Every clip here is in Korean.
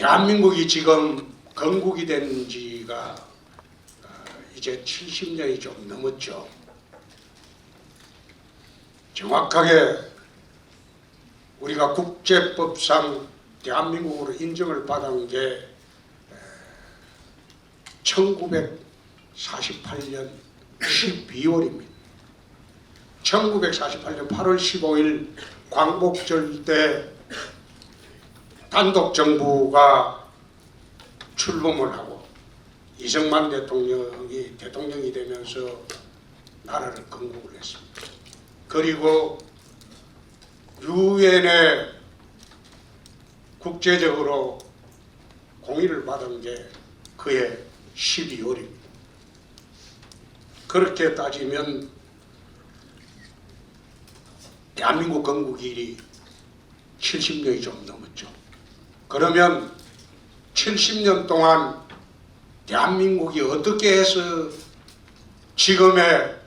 대한민국이 지금 건국이 된 지가 이제 70년이 좀 넘었죠. 정확하게 우리가 국제법상 대한민국으로 인정을 받은 게 1948년 12월입니다. 1948년 8월 15일 광복절 때 단독 정부가 출범을 하고 이승만 대통령이 되면서 나라를 건국을 했습니다. 그리고 유엔에 국제적으로 공의를 받은 게 그해 12월입니다. 그렇게 따지면 대한민국 건국일이 70년이 좀 넘었죠. 그러면 70년 동안 대한민국이 어떻게 해서 지금의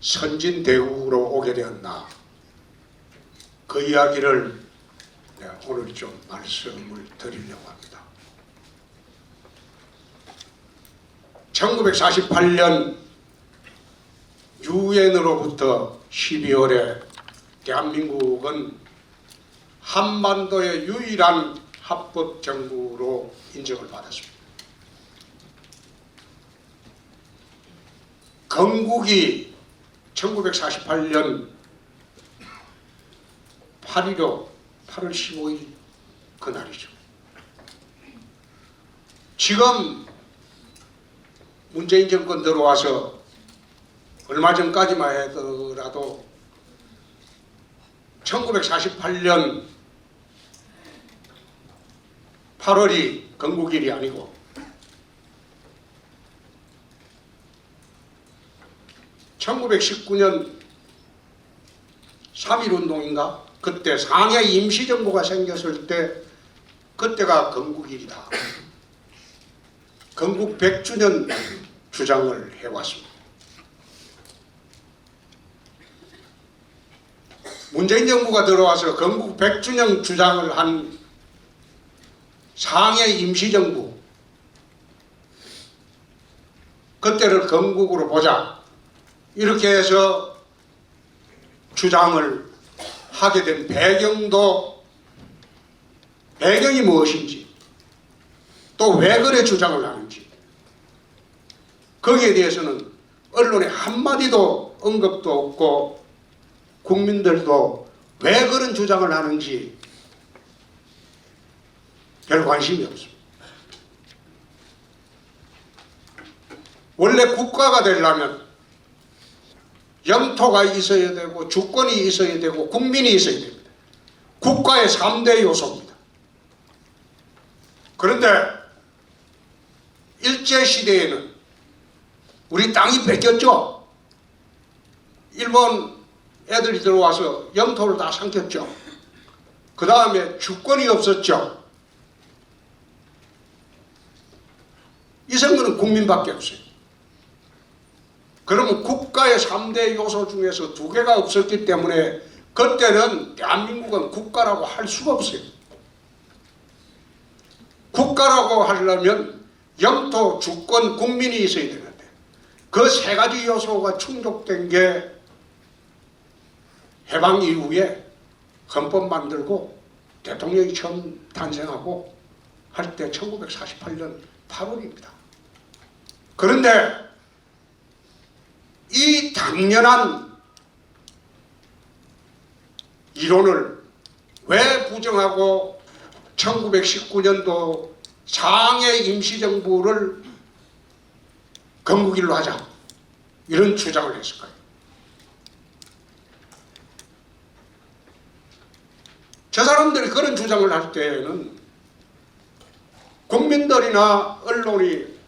선진대국으로 오게 되었나, 그 이야기를 오늘 좀 말씀을 드리려고 합니다. 1948년 유엔으로부터 12월에 대한민국은 한반도의 유일한 합법정부로 인정을 받았습니다. 건국이 1948년 8월 15일 그날이죠. 지금 문재인 정권 들어와서 얼마 전까지만 하더라도 1948년 8월이 건국일이 아니고 1919년 3.1운동인가? 그때 상해 임시정부가 생겼을 때 그때가 건국일이다. 건국 100주년 주장을 해왔습니다. 문재인 정부가 들어와서 건국 100주년 주장을 한 상해 임시정부, 그때를 건국으로 보자, 이렇게 해서 주장을 하게 된 배경이 무엇인지, 또 왜 그래 주장을 하는지, 거기에 대해서는 언론에 한마디도 언급도 없고 국민들도 왜 그런 주장을 하는지 별 관심이 없습니다. 원래 국가가 되려면 영토가 있어야 되고 주권이 있어야 되고 국민이 있어야 됩니다. 국가의 3대 요소입니다. 그런데 일제시대에는 우리 땅이 뺏겼죠. 일본 애들이 들어와서 영토를 다 삼켰죠. 그 다음에 주권이 없었죠. 이 선거는 국민밖에 없어요. 그러면 국가의 3대 요소 중에서 2개가 없었기 때문에 그때는 대한민국은 국가라고 할 수가 없어요. 국가라고 하려면 영토, 주권, 국민이 있어야 되는데 그 3가지 요소가 충족된 게 해방 이후에 헌법 만들고 대통령이 처음 탄생하고 할 때 1948년 8월입니다. 그런데 이 당연한 이론을 왜 부정하고 1919년도 상해 임시정부를 건국일로 하자, 이런 주장을 했을까요? 저 사람들이 그런 주장을 할 때는 국민들이나 언론이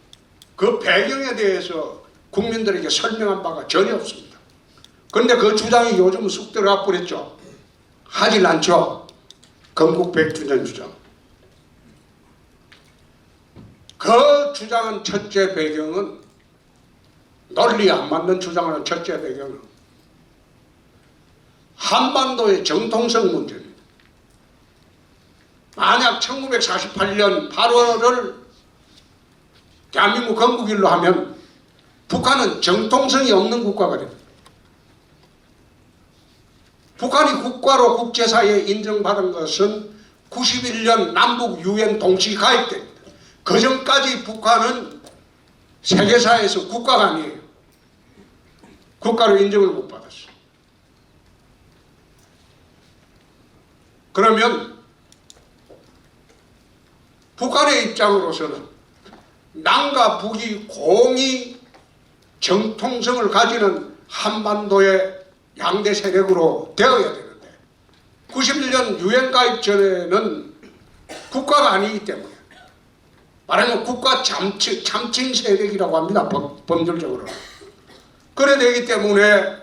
그 배경에 대해서 국민들에게 설명한 바가 전혀 없습니다. 그런데 그 주장이 요즘 쑥 들어가 버렸죠. 하질 않죠. 건국 100주년 주장. 그 주장은 첫째 배경은, 논리 안 맞는 주장을 하는 첫째 배경은 한반도의 정통성 문제입니다. 만약 1948년 8월을 대한민국 건국일로 하면 북한은 정통성이 없는 국가가 됩니다. 북한이 국가로 국제사회에 인정받은 것은 91년 남북 유엔 동시 가입 때입니다. 그 전까지 북한은 세계사회에서 국가가 아니에요. 국가로 인정을 못 받았어요. 그러면 북한의 입장으로서는 남과 북이 공히 정통성을 가지는 한반도의 양대 세력으로 되어야 되는데 91년 유엔 가입 전에는 국가가 아니기 때문에 말하면 국가 참칭 세력이라고 합니다. 법률적으로. 그래 되기 때문에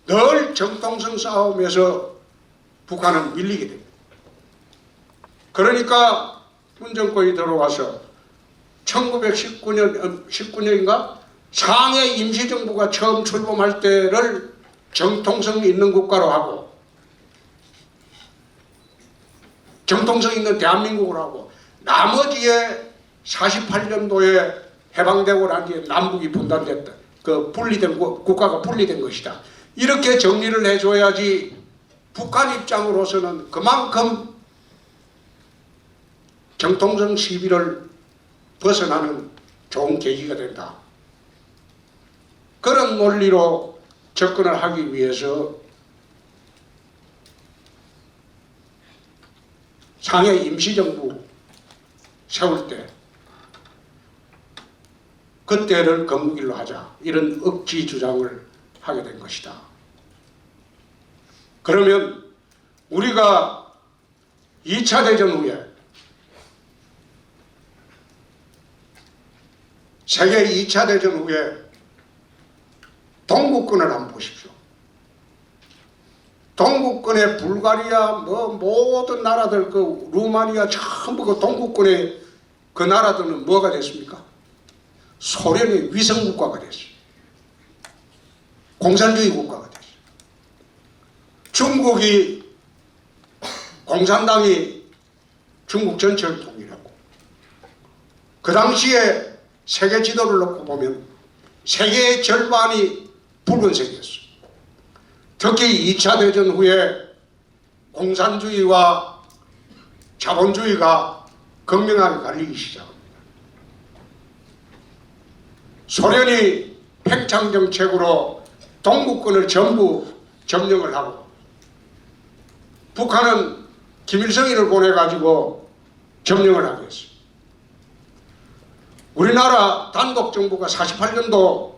늘 정통성 싸움에서 북한은 밀리게 됩니다. 그러니까 문정권이 들어와서 1919년인가 상해 임시정부가 처음 출범할 때를 정통성 있는 국가로 하고 정통성 있는 대한민국으로 하고 나머지에 48년도에 해방되고 난 뒤에 남북이 분단됐다. 그 분리된 국가가 분리된 것이다. 이렇게 정리를 해줘야지 북한 입장으로서는 그만큼 정통성 시비를 벗어나는 좋은 계기가 된다. 그런 논리로 접근을 하기 위해서 상해 임시정부 세울 때 그때를 건국일로 하자 이런 억지 주장을 하게 된 것이다. 그러면 우리가 2차 대전 후에 세계 2차 대전 후에 동구권을 한번 보십시오. 동구권의 불가리아 모든 나라들 그 루마니아 전부 그 동구권의 그 나라들은 뭐가 됐습니까? 소련의 위성국가가 됐어요. 공산주의 국가가 됐어요. 중국이 공산당이 중국 전체를 통일했고 그 당시에 세계 지도를 놓고 보면 세계의 절반이 붉은색이었어요. 특히 2차 대전 후에 공산주의와 자본주의가 극명하게 갈리기 시작합니다. 소련이 팽창정책으로 동구권을 전부 점령을 하고 북한은 김일성이를 보내가지고 점령을 하게 했어요. 우리나라 단독정부가 48년도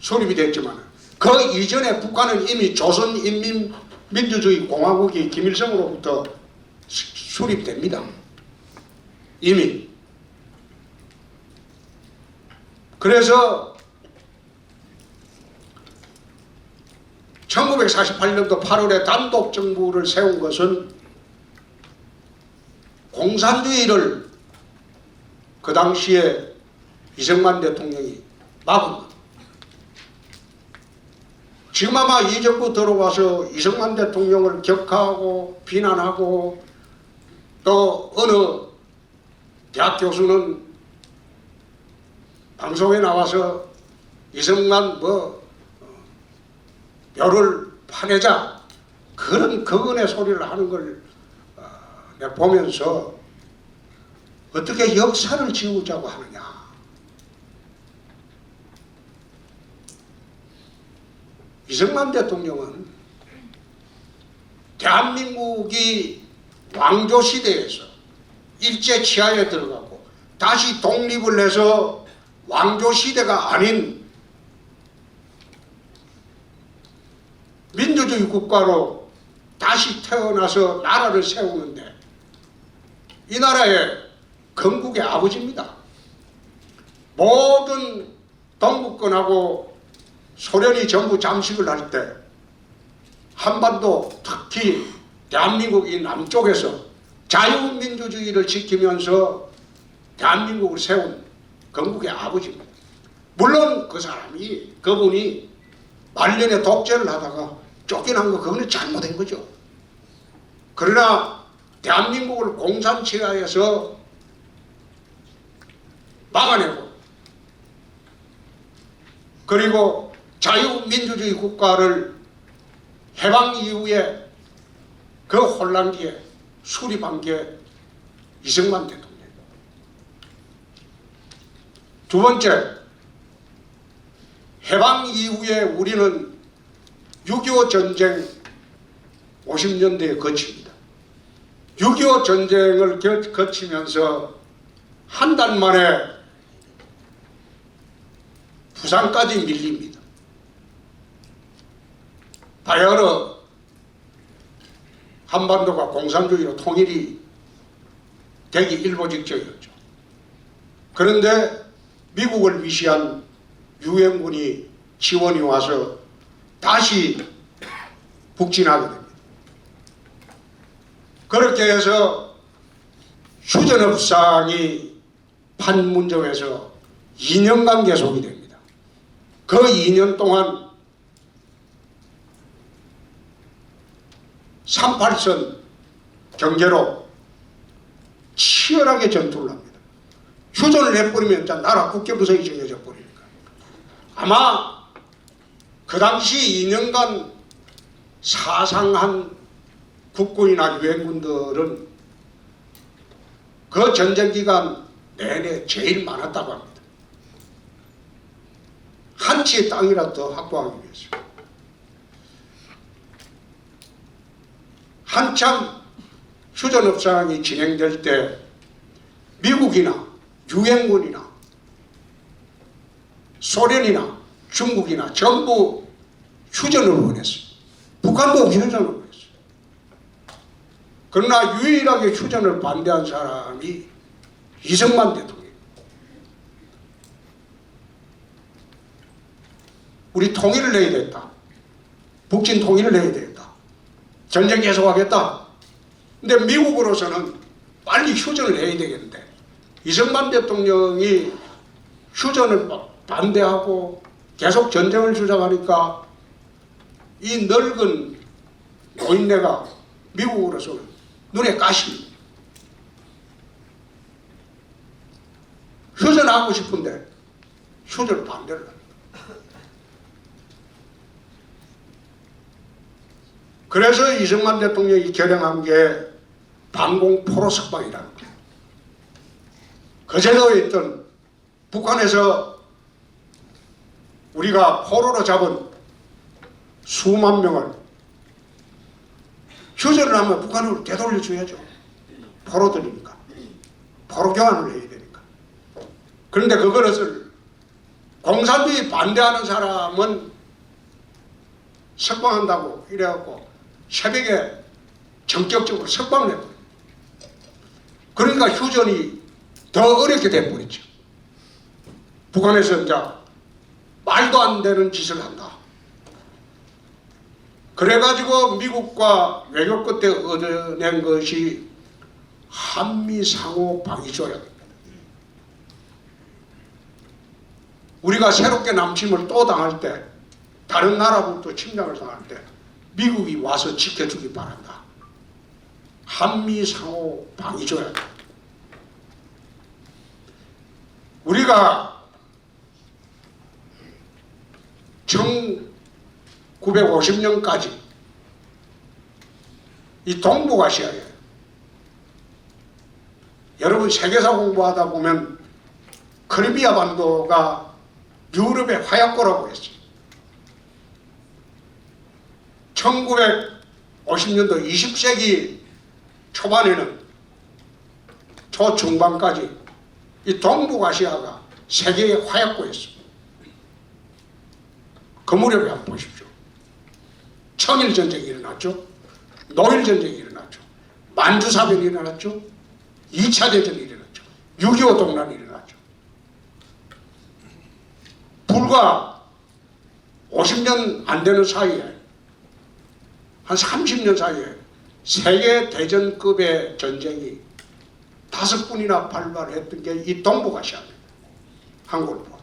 수립이 됐지만 그 이전에 북한은 이미 조선인민민주주의 공화국이 김일성으로부터 수립됩니다. 이미. 그래서 1948년도 8월에 단독정부를 세운 것은 공산주의를 그 당시에 이승만 대통령이 막은 것. 지금 아마 이 정부 들어와서 이승만 대통령을 격하고 비난하고 또 어느 대학 교수는 방송에 나와서 이승만 뼈를 파내자 그런 거건의 소리를 하는 걸 내가 보면서 어떻게 역사를 지우자고 하느냐. 이승만 대통령은 대한민국이 왕조시대에서 일제치하에 들어가고 다시 독립을 해서 왕조시대가 아닌 민주주의 국가로 다시 태어나서 나라를 세우는데 이 나라의 건국의 아버지입니다. 모든 동구권하고 소련이 전부 잠식을 할 때 한반도 특히 대한민국 이 남쪽에서 자유민주주의를 지키면서 대한민국을 세운 건국의 아버지입니다. 물론 그분이 말년에 독재를 하다가 쫓겨난 거 그거는 잘못된 거죠. 그러나 대한민국을 공산치하에서 막아내고, 그리고 자유민주주의 국가를 해방 이후에 그 혼란기에 수립한 게 이승만 대통령. 두 번째, 해방 이후에 우리는 6.25 전쟁 50년대에 거칩니다. 6.25 전쟁을 거치면서 한 달 만에 부산까지 밀립니다. 바야흐로 한반도가 공산주의로 통일이 되기 일보 직전이었죠. 그런데 미국을 위시한 유엔군이 지원이 와서 다시 북진하게 됩니다. 그렇게 해서 휴전협상이 판문점에서 2년간 계속이 됩니다. 그 2년 동안 38선 경계로 치열하게 전투를 합니다. 휴전을 해버리면 일단 나라 국계부서이 정해져 버리니까. 아마 그 당시 2년간 사상한 국군이나 유엔군들은 그 전쟁 기간 내내 제일 많았다고 합니다. 한 채의 땅이라도 더 확보하기 위해서. 한참 휴전협상이 진행될 때 미국이나 유엔군이나 소련이나 중국이나 전부 휴전을 원했어요. 북한도 휴전을 원했어요. 그러나 유일하게 휴전을 반대한 사람이 이승만 대통령. 우리 통일을 해야 됐다. 북진 통일을 해야 되겠다. 전쟁 계속하겠다. 근데 미국으로서는 빨리 휴전을 해야 되겠는데 이승만 대통령이 휴전을 반대하고 계속 전쟁을 주장하니까 이 늙은 노인네가 미국으로서 눈에 가십니다. 휴전하고 싶은데 휴전을 반대를 합니다. 그래서 이승만 대통령이 결정한 게 반공 포로 석방이라는 거예요. 그제도에 있던 북한에서 우리가 포로로 잡은 수만 명을 휴전을 하면 북한으로 되돌려줘야죠. 포로들이니까. 포로 교환을 해야 되니까. 그런데 그것을 공산주의 반대하는 사람은 석방한다고 이래갖고 새벽에 전격적으로 석방을 해버려요. 그러니까 휴전이 더 어렵게 돼버리죠. 북한에서 이제 말도 안 되는 짓을 한다. 그래가지고 미국과 외교 끝에 얻어낸 것이 한미 상호 방위 조약입니다. 우리가 새롭게 남침을 또 당할 때, 다른 나라부터 침략을 당할 때 미국이 와서 지켜주기 바란다. 한미 상호 방위 조약. 우리가 1950년까지 이 동북아시아에, 여러분 세계사 공부하다 보면 크리미아 반도가 유럽의 화약고라고 했어요. 1950년도 20세기 초반에는 초중반까지 이 동북아시아가 세계의 화약고였습니다. 그 무렵에 한번 보십시오. 청일전쟁이 일어났죠. 노일전쟁이 일어났죠. 만주사변이 일어났죠. 2차 대전이 일어났죠. 6.25 동란이 일어났죠. 불과 50년 안 되는 사이에, 한 30년 사이에 세계 대전급의 전쟁이 5번이나 발발했던 게 이 동북아시아입니다. 한국을 보면.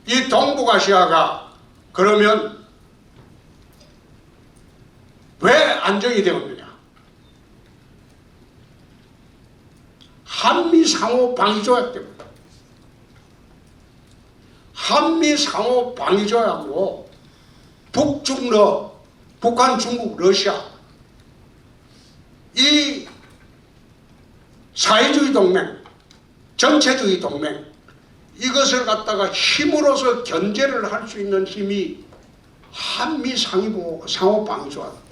이 동북아시아가 그러면 왜 안정이 되었느냐? 한미 상호 방위 조약 때문에. 한미 상호 방위 조약으로 북중러, 북한, 중국, 러시아 이 사회주의 동맹, 전체주의 동맹 이것을 갖다가 힘으로서 견제를 할 수 있는 힘이 한미 상호 방위 조약.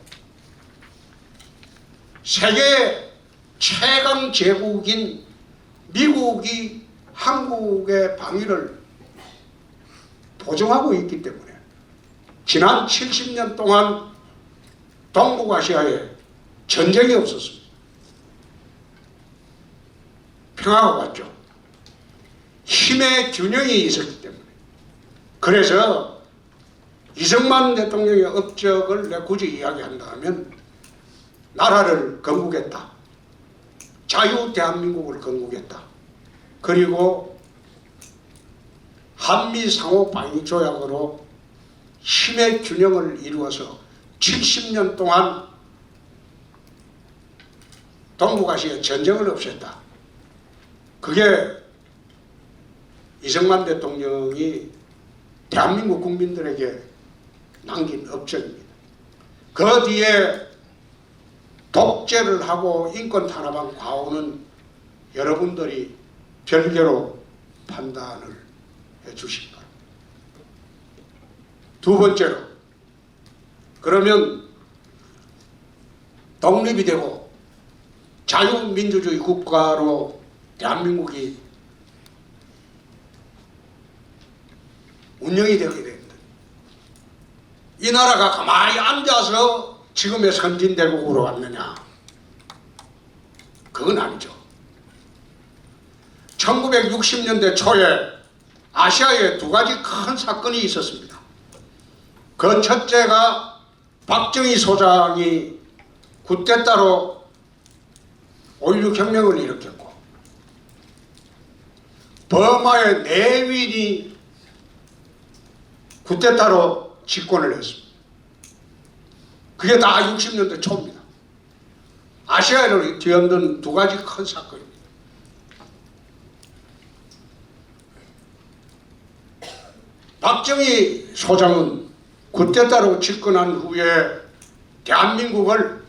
세계 최강 제국인 미국이 한국의 방위를 보증하고 있기 때문에 지난 70년 동안 동북아시아에 전쟁이 없었습니다. 평화가 왔죠. 힘의 균형이 있었기 때문에. 그래서 이승만 대통령의 업적을 내가 굳이 이야기한다 하면 나라를 건국했다. 자유 대한민국을 건국했다. 그리고 한미 상호 방위 조약으로 힘의 균형을 이루어서 70년 동안 동북아시아 전쟁을 없앴다. 그게 이승만 대통령이 대한민국 국민들에게 남긴 업적입니다. 그 뒤에 독재를 하고 인권 탄압한 과오는 여러분들이 별개로 판단을 해 주시기 바랍니다. 두 번째로, 그러면 독립이 되고 자유민주주의 국가로 대한민국이 운영이 되게 됩니다. 이 나라가 가만히 앉아서 지금의 선진대국으로 왔느냐? 그건 아니죠. 1960년대 초에 아시아에 두 가지 큰 사건이 있었습니다. 그 첫째가 박정희 소장이 쿠데타로 5.16 혁명을 일으켰고, 버마의 내윈이 쿠데타로 집권을 했습니다. 그게 다 60년대 초입니다. 아시아를 뒤흔든 두 가지 큰 사건입니다. 박정희 소장은 쿠데타로 집권한 후에 대한민국을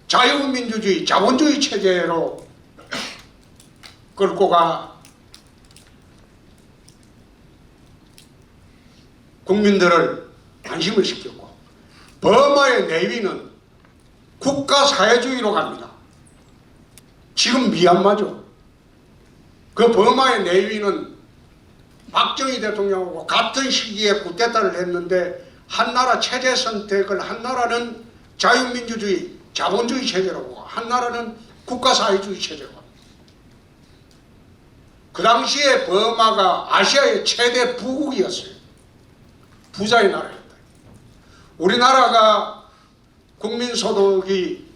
자유민주주의, 자본주의 체제로 끌고 가 국민들을 안심을 시켰고, 버마의 내위는 국가사회주의로 갑니다. 지금 미얀마죠. 그 버마의 내위는 박정희 대통령하고 같은 시기에 쿠데타를 했는데 한나라 체제 선택을, 한나라는 자유민주주의, 자본주의 체제라고, 한나라는 국가사회주의 체제라고 합니다. 그 당시에 버마가 아시아의 최대 부국이었어요. 부자의 나라였다. 우리나라가 국민소득이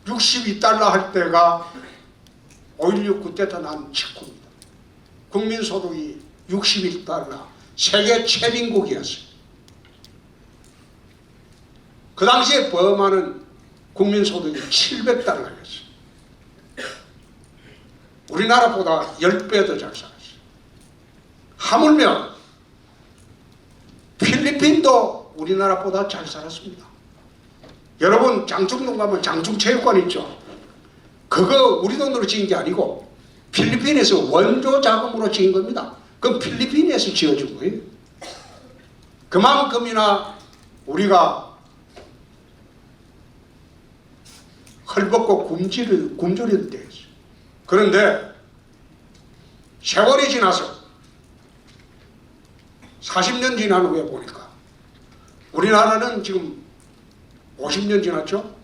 62달러 할 때가 5.16 쿠데타 난 직후입니다. 국민소득이 61달러, 세계 최빈국이었어요. 그 당시에 버마는 국민소득이 700달러였어요. 우리나라보다 10배 더 잘 살았어요. 하물며 필리핀도 우리나라보다 잘 살았습니다. 여러분 장충동 가면 장충체육관 있죠. 그거 우리 돈으로 지은 게 아니고 필리핀에서 원조 자금으로 지은 겁니다. 그건 필리핀에서 지어준 거예요. 그만큼이나 우리가 헐벗고 굶주릴 때였어요. 그런데 세월이 지나서 40년 지난 후에 보니까 우리나라는 지금 50년 지났죠?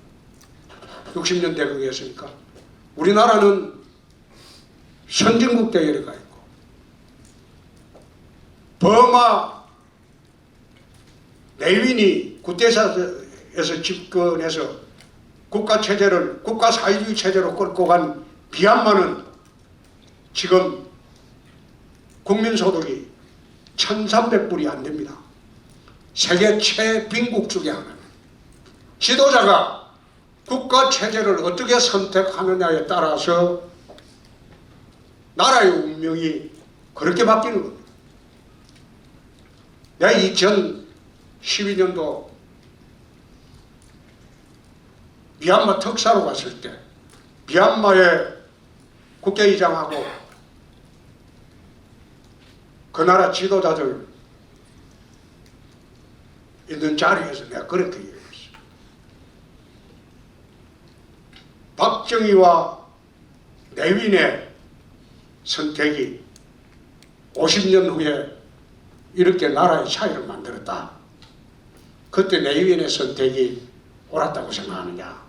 60년 대국이었으니까 우리나라는 선진국 대열에 가 있고, 버마 내윈이 쿠데타에서 집권해서 국가체제를 국가사회주의 체제로 끌고 간 미얀마는 지금 국민소득이 1,300불이 안 됩니다. 세계 최빈국 중에 하나입니다. 지도자가 국가체제를 어떻게 선택하느냐에 따라서 나라의 운명이 그렇게 바뀌는 겁니다. 내가 2012년도 미얀마 특사로 갔을 때 미얀마의 국회의장하고 그 나라 지도자들 있는 자리에서 내가 그렇게 얘기했어요. 박정희와 내윈의 선택이 50년 후에 이렇게 나라의 차이를 만들었다. 그때 내윈의 선택이 옳았다고 생각하느냐?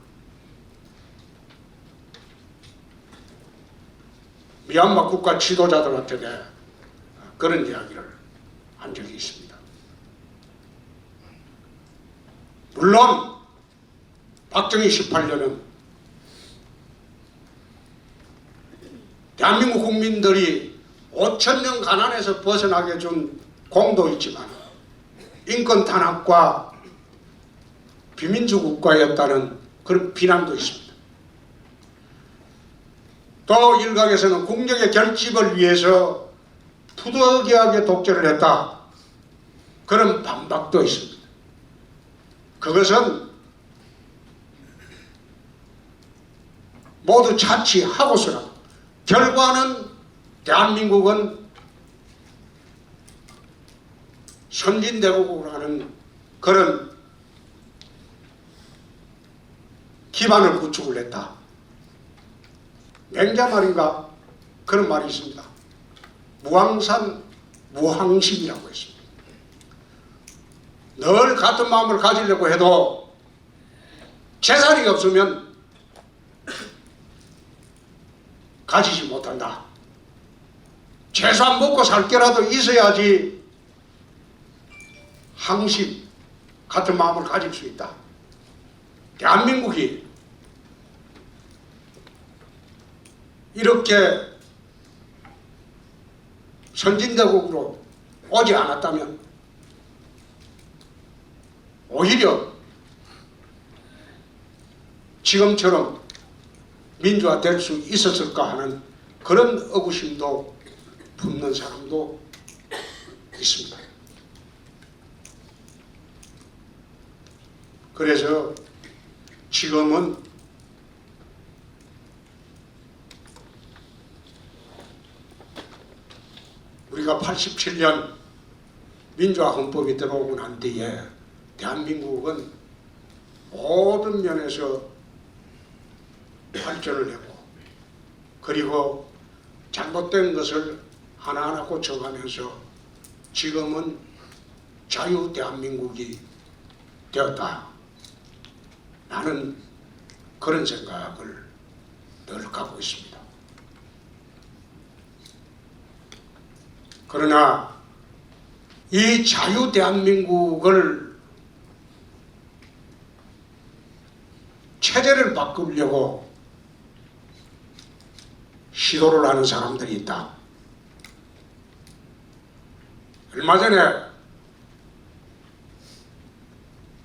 미얀마 국가 지도자들한테 내가 그런 이야기를 한 적이 있습니다. 물론 박정희 18년은 대한민국 국민들이 5천년 가난에서 벗어나게 준 공도 있지만 인권 탄압과 비민주 국가였다는 그런 비난도 있습니다. 또 일각에서는 국력의 결집을 위해서 부득이하게 독재를 했다. 그런 반박도 있습니다. 그것은 모두 차치하고서라도 결과는 대한민국은 선진대국으로 하는 그런 기반을 구축을 했다. 맹자말인가 그런 말이 있습니다. 무항산 무항식이라고 했습니다. 늘 같은 마음을 가지려고 해도 재산이 없으면 가지지 못한다. 재산 먹고 살 게라도 있어야지 항식 같은 마음을 가질 수 있다. 대한민국이 이렇게 선진대국으로 오지 않았다면 오히려 지금처럼 민주화될 수 있었을까 하는 그런 의구심도 품는 사람도 있습니다. 그래서 지금은 우리가 87년 민주화 헌법이 들어오고 난 뒤에 대한민국은 모든 면에서 발전을 했고 그리고 잘못된 것을 하나하나 고쳐가면서 지금은 자유 대한민국이 되었다. 나는 그런 생각을 늘 갖고 있습니다. 그러나 이 자유 대한민국을 체제를 바꾸려고 시도를 하는 사람들이 있다. 얼마 전에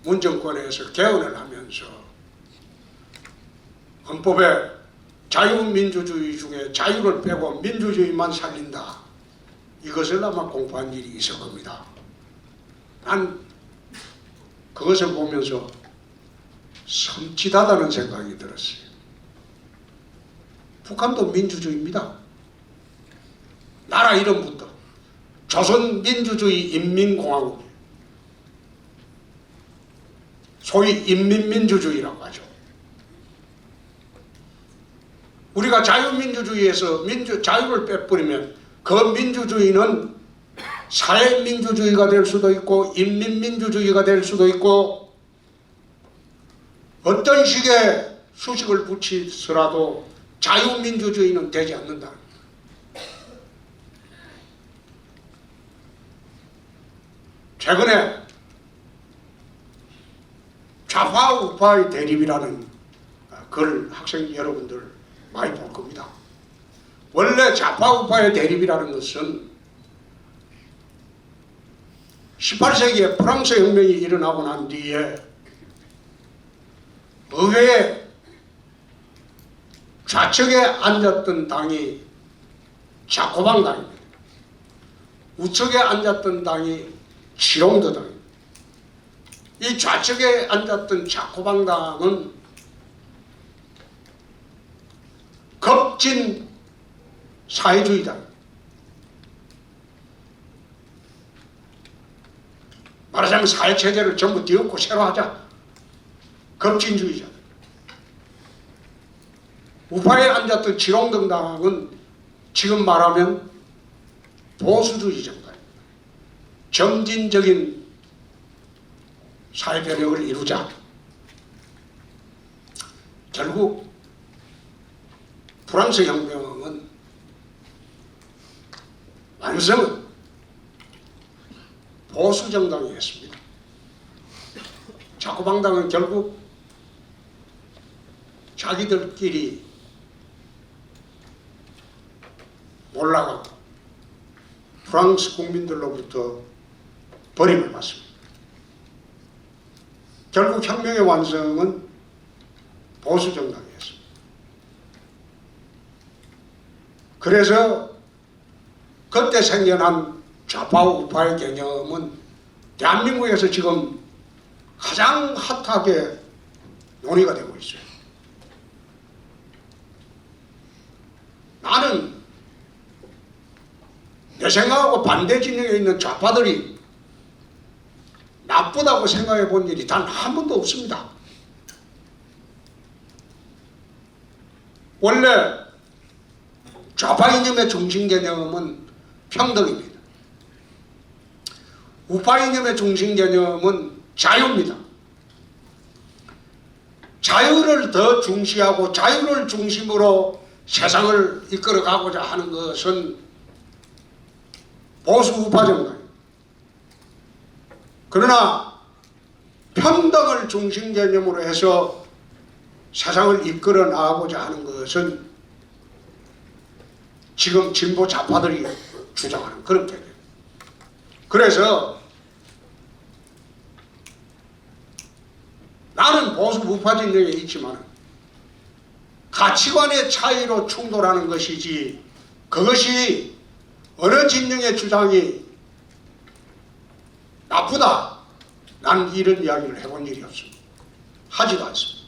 문정권에서 개헌을 하면서 헌법에 자유민주주의 중에 자유를 빼고 민주주의만 살린다. 이것을 아마 공부한 일이 있을 겁니다. 난 그것을 보면서 섬찟하다는 생각이 들었어요. 북한도 민주주의입니다. 나라 이름부터 조선민주주의 인민공화국, 소위 인민민주주의라고 하죠. 우리가 자유민주주의에서 자유를 빼버리면 그 민주주의는 사회민주주의가 될 수도 있고 인민민주주의가 될 수도 있고 어떤 식의 수식을 붙이더라도 자유민주주의는 되지 않는다. 최근에 좌파 우파의 대립이라는 글 학생 여러분들 많이 볼 겁니다. 원래 좌파 우파의 대립이라는 것은 18세기에 프랑스 혁명이 일어나고 난 뒤에 의회에 좌측에 앉았던 당이 자코방당입니다. 우측에 앉았던 당이 지롱더당입니다. 이 좌측에 앉았던 자코방당은 급진 사회주의당입니다. 말하자면 사회체제를 전부 뒤엎고 새로 하자. 급진주의자. 우파에 앉았던 지롱등당은 지금 말하면 보수주의 정당입니다. 점진적인 사회 변혁을 이루자. 결국 프랑스 혁명은 완성은 보수 정당이 했습니다. 자코방당은 결국 자기들끼리 몰라가고 프랑스 국민들로부터 버림을 받습니다. 결국 혁명의 완성은 보수 정당이었습니다. 그래서 그때 생겨난 좌파 우파의 개념은 대한민국에서 지금 가장 핫하게 논의가 되고 있어요. 나는 내 생각하고 반대 진영에 있는 좌파들이 나쁘다고 생각해 본 일이 단 한 번도 없습니다. 원래 좌파 이념의 중심 개념은 평등입니다. 우파 이념의 중심 개념은 자유입니다. 자유를 더 중시하고 자유를 중심으로 세상을 이끌어가고자 하는 것은 보수 우파 정당입니다. 그러나 평등을 중심 개념으로 해서 세상을 이끌어 나가고자 하는 것은 지금 진보 좌파들이 주장하는 그런 개념. 그래서 나는 보수 우파 진영에 있지만 가치관의 차이로 충돌하는 것이지 그것이 어느 진영의 주장이 나쁘다. 난 이런 이야기를 해본 일이 없습니다. 하지도 않습니다.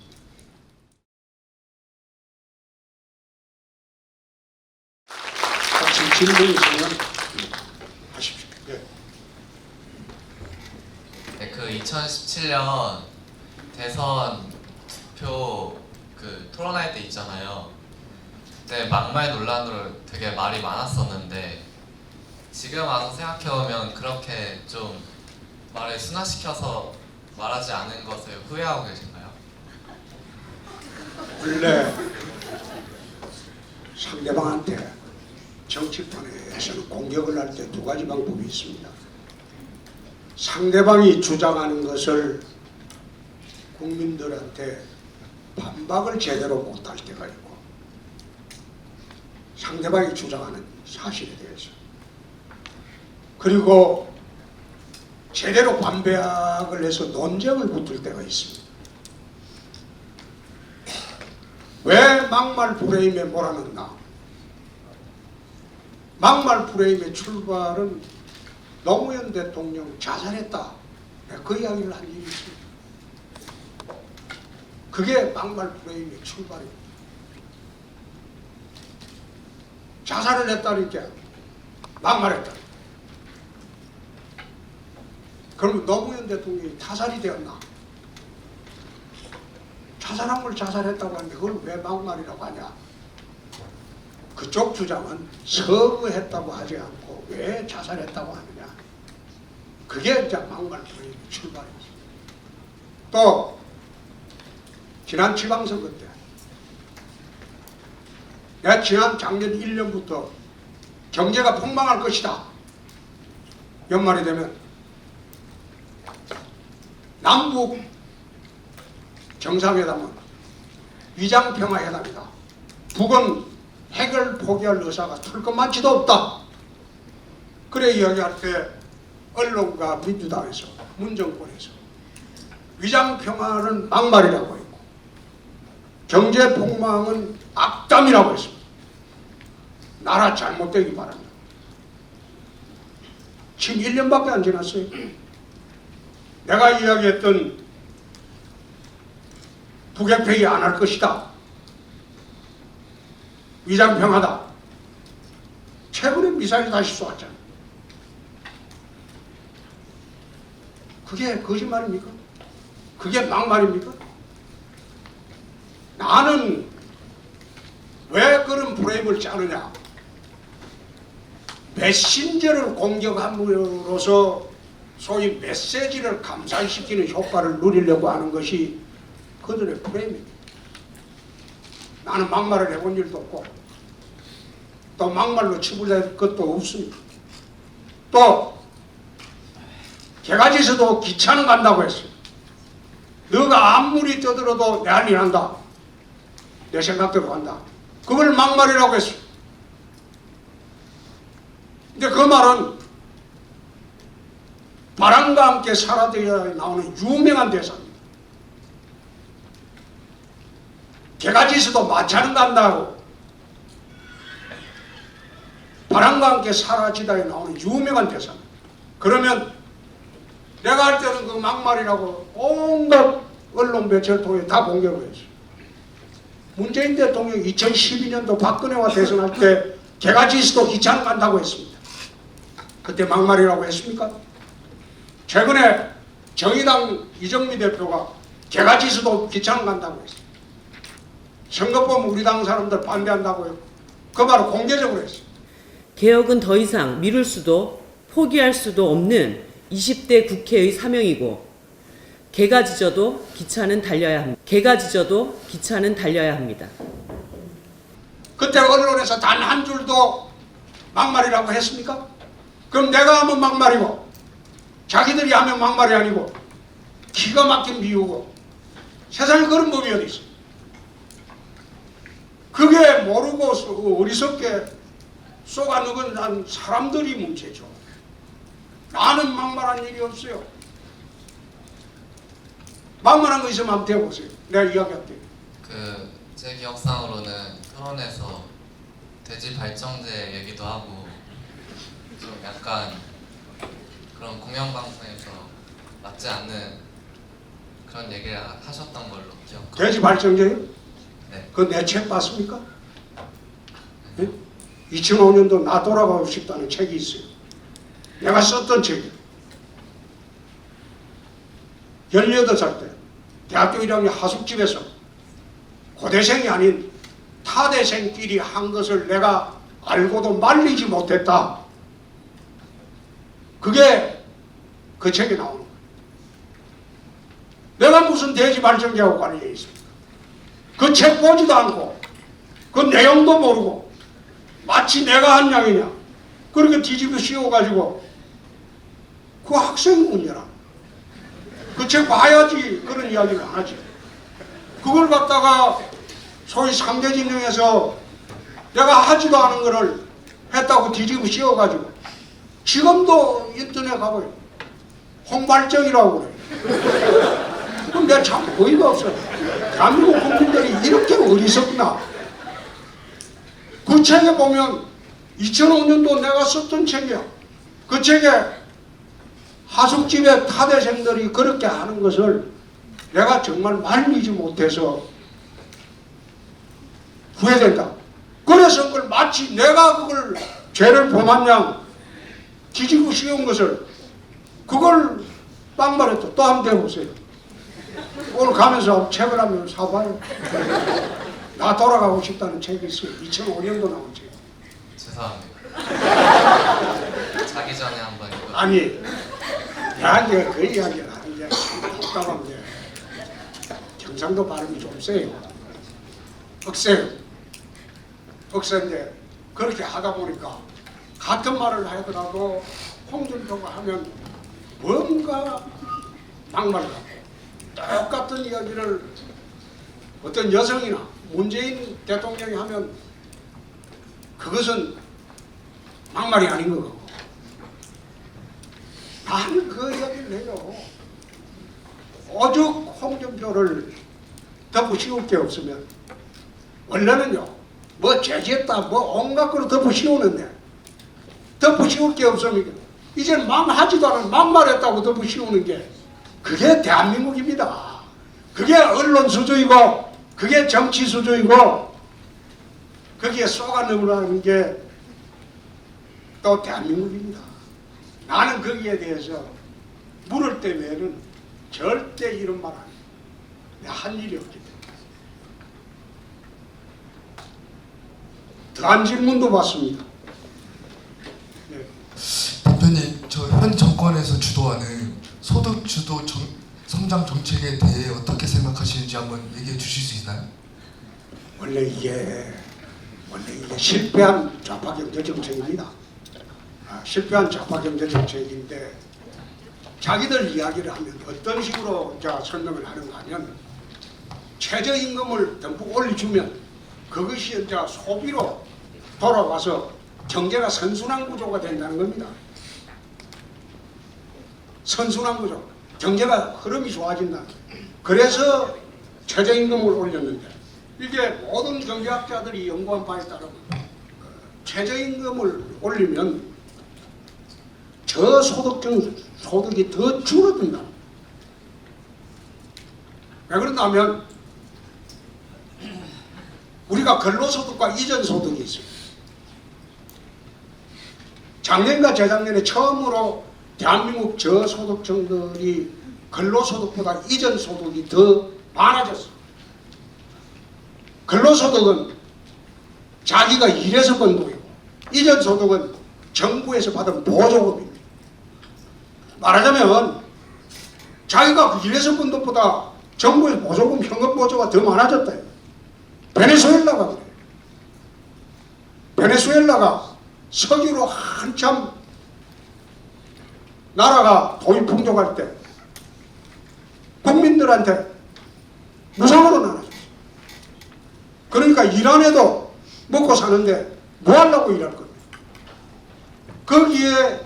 혹시 질문 있으면 하십시오. 네. 네, 그 2017년 대선 투표 그 토론할 때 있잖아요. 그때 막말 논란으로 되게 말이 많았었는데 지금 와서 생각해보면 그렇게 좀 말을 순화시켜서 말하지 않은 것을 후회하고 계신가요? 원래 상대방한테 정치판에서는 공격을 할 때 두 가지 방법이 있습니다. 상대방이 주장하는 것을 국민들한테 반박을 제대로 못할 때가 있고 상대방이 주장하는 사실에 대해서 그리고 제대로 반박을 해서 논쟁을 붙을 때가 있습니다. 왜 막말 프레임에 몰아넣나? 막말 프레임의 출발은 노무현 대통령 자살했다. 그 이야기를 한 일이 있습니다. 그게 막말 프레임의 출발입니다. 자살을 했다니까 막말했다. 그러면 노무현 대통령이 타살이 되었나? 자살한 걸 자살했다고 하는데 그걸 왜 막말이라고 하냐? 그쪽 주장은 서거했다고 하지 않고 왜 자살했다고 하느냐? 그게 이제 막말 프레임의 출발입니다. 또 지난 지방선거 때 내가 지난 작년 1년부터 경제가 폭망할 것이다. 연말이 되면 남북 정상회담은 위장평화회담이다. 북은 핵을 포기할 의사가 털것만치도 없다. 그래 이야기할 때 언론과 민주당에서 문정권에서 위장평화는 막말이라고 했고 경제폭망은 악담이라고 했습니다. 나라 잘못되기 바랍니다. 지금 1년밖에 안 지났어요. 내가 이야기했던 북핵폐기 안 할 것이다, 위장평하다, 최근에 미사일 다시 쏘았잖아. 그게 거짓말입니까? 그게 막말입니까? 나는 왜 그런 프레임을 짜느냐? 메신저를 공격함으로써 소위 메시지를 감산시키는 효과를 누리려고 하는 것이 그들의 프레임입니다. 나는 막말을 해본 일도 없고 또 막말로 치부될 것도 없습니다. 또 개가지에서도 기차는 간다고 했어요. 너가 아무리 떠들어도 내 할 일 한다, 내 생각대로 한다, 그걸 막말이라고 했어요. 근데 그 말은 바람과 함께 사라져야 나오는 유명한 대사입니다. 개가지에서도 마차는 간다고 바람과 함께 사라지다에 나오는 유명한 대사입니다. 그러면 내가 할 때는 그 막말이라고 온갖 언론 매체를 통해 다 공격을 했어요. 문재인 대통령이 2012년도 박근혜와 대선할 때 개가지에서도 기차는 간다고 했습니다. 그때 막말이라고 했습니까? 최근에 정의당 이정미 대표가 개가지에서도 기차는 간다고 했어요. 선거법 우리 당 사람들 반대한다고 했고 그 말을 공개적으로 했어요. 개혁은 더 이상 미룰 수도 포기할 수도 없는 20대 국회의 사명이고 개가 짖어도 기차는 달려야 합니다. 개가 짖어도 기차는 달려야 합니다. 그때 언론에서 단 한 줄도 막말이라고 했습니까? 그럼 내가 하면 막말이고 자기들이 하면 막말이 아니고 기가 막힌 비유고 세상에 그런 법이 어디 있어? 그게 모르고 어리석게 쏘아누근 사람들이 문제죠. 나는 막말한 일이 없어요. 막말한 거 있으면 한번 대보세요. 내가 이야기할게요. 제 기억상으로는 토론에서 대지 발전제 얘기도 하고 좀 약간 그런 공영방송에서 맞지 않는 그런 얘기를 하셨던 걸로 기억합니다. 돼지 발전제요? 네. 그거 내 책 봤습니까? 네? 2005년도 나 돌아가고 싶다는 책이 있어요. 내가 썼던 책이에요. 18살 때 대학교 1학년 하숙집에서 고대생이 아닌 타대생끼리 한 것을 내가 알고도 말리지 못했다. 그게 그 책에 나오는 거예요. 내가 무슨 돼지 발전기하고 관련이 있습니까? 그 책 보지도 않고 그 내용도 모르고 마치 내가 한 양이냐 그렇게 뒤집어 씌워가지고 그 학생이 문제라. 그 책 봐야지 그런 이야기를 안 하지. 그걸 갖다가 소위 3대 진영에서 내가 하지도 않은 거를 했다고 뒤집어 씌워가지고 지금도 인터넷 가봐요. 홍발정이라고 그래. 그럼 내가 참 어이가 없어요. 대한민국 국민들이 이렇게 어리석나. 그 책에 보면 2005년도 내가 썼던 책이야. 그 책에 하숙집의 타대생들이 그렇게 하는 것을 내가 정말 말리지 못해서 후회된다. 그래서 그걸 마치 내가 그걸 죄를 범한 양 뒤집어 씌운 것을 그걸 막말했다. 또 한번 대보세요. 오늘 가면서 책을 한번 사봐요. 나 돌아가고 싶다는 책이 있어요. 2005년도 나온 책. 죄송합니다. 자기 전에 한번 읽어. 아니, 나한테 그 이야기를 하는 게 답답한 게 경상도 발음이 좀 세요. 억세인데 그렇게 하다 보니까 같은 말을 하더라도 홍준표가 하면 뭔가 막말을 하고 똑같은 이야기를 어떤 여성이나 문재인 대통령이 하면 그것은 막말이 아닌 것 같고 나는 그 이야기를 해요. 오죽 홍준표를 덮고 씌울 게 없으면 원래는요 뭐 제지했다 뭐 온갖 걸로 덮어씌우는데 덮어씌울 게 없으니까 이제는 망하지도 않은 막말했다고 덮어씌우는 게 그게 대한민국입니다. 그게 언론 수주이고 그게 정치 수주이고 거기에 쏘가 넘어가는 게 또 대한민국입니다. 나는 거기에 대해서 물을 때 외에는 절대 이런 말 안 해요. 내가 한 일이 없기 때문에. 더한 질문도 받습니다. 네. 대표님, 저 현 정권에서 주도하는 소득 주도 성장 정책에 대해 어떻게 생각하시는지 한번 얘기해 주실 수 있나요? 원래 이게 실패한 좌파 경제 정책입니다. 실패한 좌파 경제 정책인데 자기들 이야기를 하면 어떤 식으로 설명을 하는가 하면 최저임금을 듬뿍 올려주면 그것이 이제 소비로 돌아와서 경제가 선순환 구조가 된다는 겁니다. 선순환 구조. 경제가 흐름이 좋아진다. 그래서 최저임금을 올렸는데 이게 모든 경제학자들이 연구한 바에 따르면 최저임금을 올리면 저소득층 소득이 더 줄어든다. 왜 그런다면 우리가 근로소득과 이전소득이 있어요. 작년과 재작년에 처음으로 대한민국 저소득층들이 근로소득보다 이전소득이 더 많아졌어. 근로소득은 자기가 일해서 번 돈이고 이전소득은 정부에서 받은 보조금입니다. 말하자면 자기가 일해서 번 돈보다 정부의 보조금 현금 보조가 더 많아졌다. 베네수엘라가 그래요. 베네수엘라가 석유로 한참 나라가 돈이 풍족할 때 국민들한테 무상으로 나눠줬어. 그러니까 일 안 해도 먹고 사는데 뭐 하려고 일할 겁니까? 거기에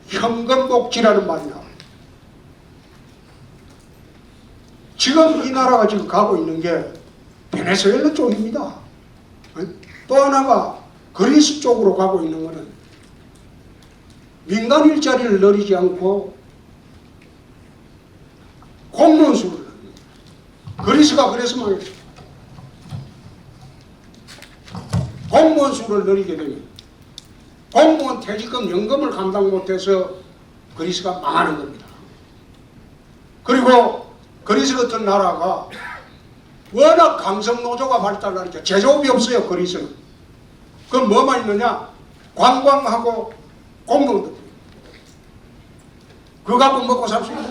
현금복지라는 말이 나와요. 지금 이 나라가 지금 가고 있는 게 베네수엘라 쪽입니다. 또 하나가 그리스 쪽으로 가고 있는 것은 민간 일자리를 늘리지 않고 공무원 수를 늘립니다. 그리스가 그래서 망했습니다. 공무원 수를 늘리게 되면 공무원 퇴직금 연금을 감당 못해서 그리스가 망하는 겁니다. 그리고 그리스 같은 나라가 워낙 강성노조가 발달하니까 제조업이 없어요. 그리스는. 그럼 뭐만 있느냐? 관광하고 공무원들. 그거 갖고 먹고 살 수 있다.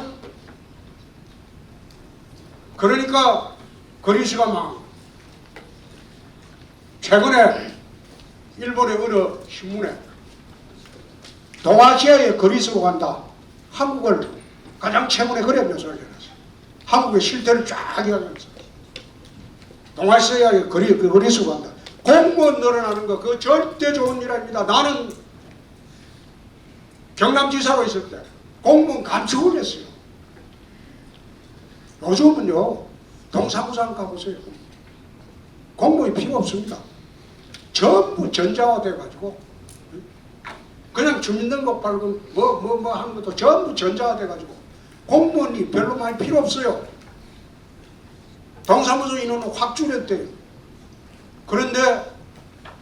그러니까 그리스가 망. 최근에 일본의 어느 신문에 동아시아의 그리스로 간다. 한국을 가장 최근에 그래 묘사를 해놨어요. 한국의 실태를 쫙 이야기하면서 동아시아의 그리스로 간다. 공무원 늘어나는 거 그거 절대 좋은 일 아닙니다. 나는 경남지사로 있을 때 공무원 감축을 했어요. 요즘은요 동사무소 가보세요. 공무원이 필요 없습니다. 전부 전자화 돼가지고 그냥 주민등록 발급 뭐 하는 것도 전부 전자화 돼가지고 공무원이 별로 많이 필요 없어요. 동사무소 인원은 확 줄였대요. 그런데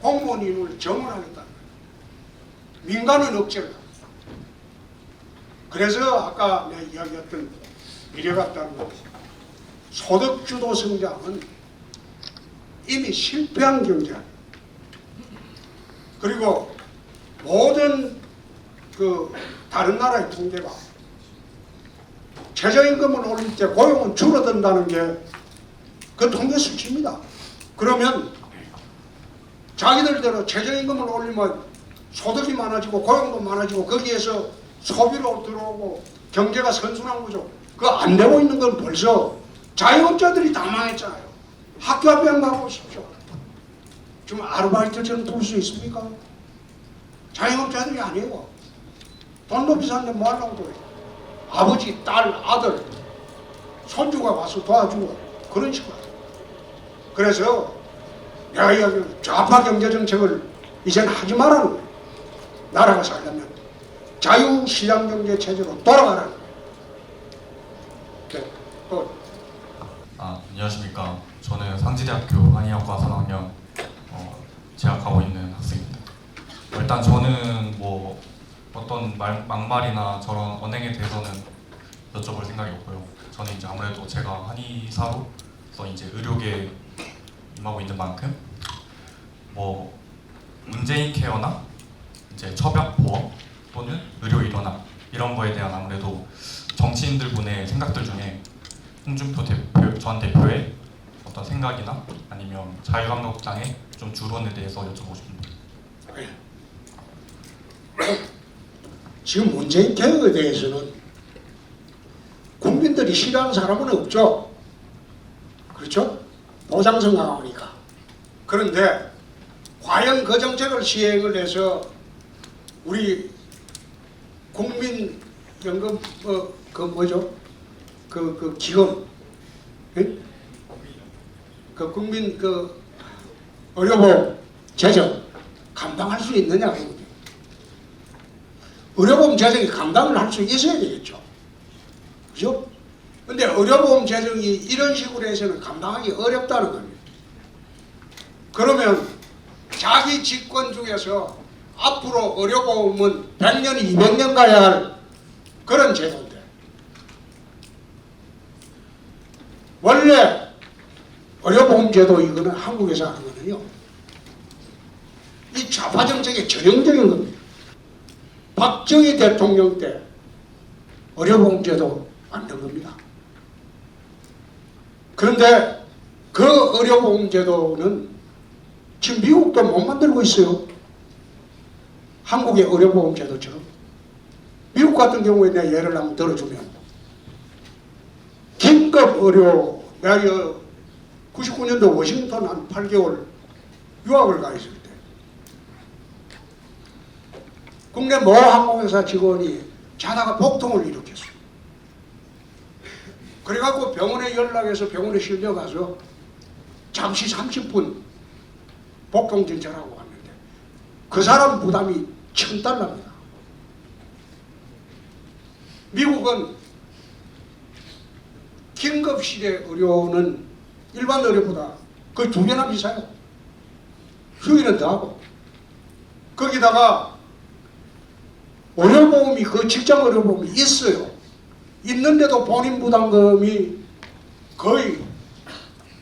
공무원 인원을 정원하겠다. 민간은 억제를 합니다. 그래서 아까 내가 이야기했던 미래같다는 것, 소득주도 성장은 이미 실패한 경제입니다. 그리고 모든 다른 나라의 통계가 최저임금을 올릴 때 고용은 줄어든다는 게 그 통계 수치입니다. 그러면 자기들대로 최저임금을 올리면 소득이 많아지고 고용도 많아지고 거기에서 소비로 들어오고 경제가 선순환 구조 그거 안 되고 있는 건 벌써 자영업자들이 다 망했잖아요. 학교 앞에 안 가고 오십시오. 좀 아르바이트처럼 둘 수 있습니까? 자영업자들이 아니에요. 돈도 비싼데 뭐 하려고 그래. 아버지, 딸, 아들, 손주가 와서 도와주고 그런 식으로. 그래서 내가 이야기 좌파 경제 정책을 이제는 하지 말라는 거예요. 나라가 살려면 자유시장 경제 체제로 돌아가라는 거예요. 네, 또 안녕하십니까. 저는 상지대학교 한의학과 3학년 재학하고 있는 학생입니다. 일단 저는 뭐 어떤 막말이나 저런 언행에 대해서는 여쭤볼 생각이 없고요. 저는 이제 아무래도 제가 한의사로서 이제 의료계에 임하고 있는 만큼 뭐 문재인 케어나 이제 처방 보험 또는 의료 일원화 이런 거에 대한 아무래도 정치인들 분의 생각들 중에 홍준표 전 대표의 어떤 생각이나 아니면 자유한국당의 좀 주론에 대해서 여쭤보고 싶습니다. 지금 문재인 개혁에 대해서는 국민들이 싫어하는 사람은 없죠. 그렇죠? 보장성 강화니까. 그런데 과연 그 정책을 시행을 해서 우리 국민연금 그 뭐죠? 그 기금, 예? 그 국민 그 의료보험 재정 감당할 수 있느냐? 의료보험 재정이 감당을 할 수 있어야 되겠죠. 그죠? 근데 의료보험 재정이 이런 식으로 해서는 감당하기 어렵다는 겁니다. 그러면 자기 집권 중에서 앞으로 의료보험은 100년, 200년 가야 할 그런 제도인데 원래 의료보험 제도 이거는 한국에서 하는 거는요. 이 좌파 정책의 전형적인 겁니다. 박정희 대통령 때 의료보험 제도 만든 겁니다. 그런데 그 의료보험 제도는 지금 미국도 못 만들고 있어요. 한국의 의료보험 제도처럼. 미국 같은 경우에 내가 예를 한번 들어주면 긴급 의료, 내가 99년도 워싱턴 한 8개월 유학을 가 있을 때 국내 모 항공회사 직원이 자다가 복통을 일으켰어요. 그래갖고 병원에 연락해서 병원에 실려가서 잠시 30분 복통 진찰하고 왔는데 그 사람 부담이 $1,000입니다. 미국은 긴급실의 의료는 일반 의료보다 거의 2배나 비싸요. 휴일은 더하고. 거기다가 의료보험이 그 직장 의료보험이 있어요. 있는데도 본인 부담금이 거의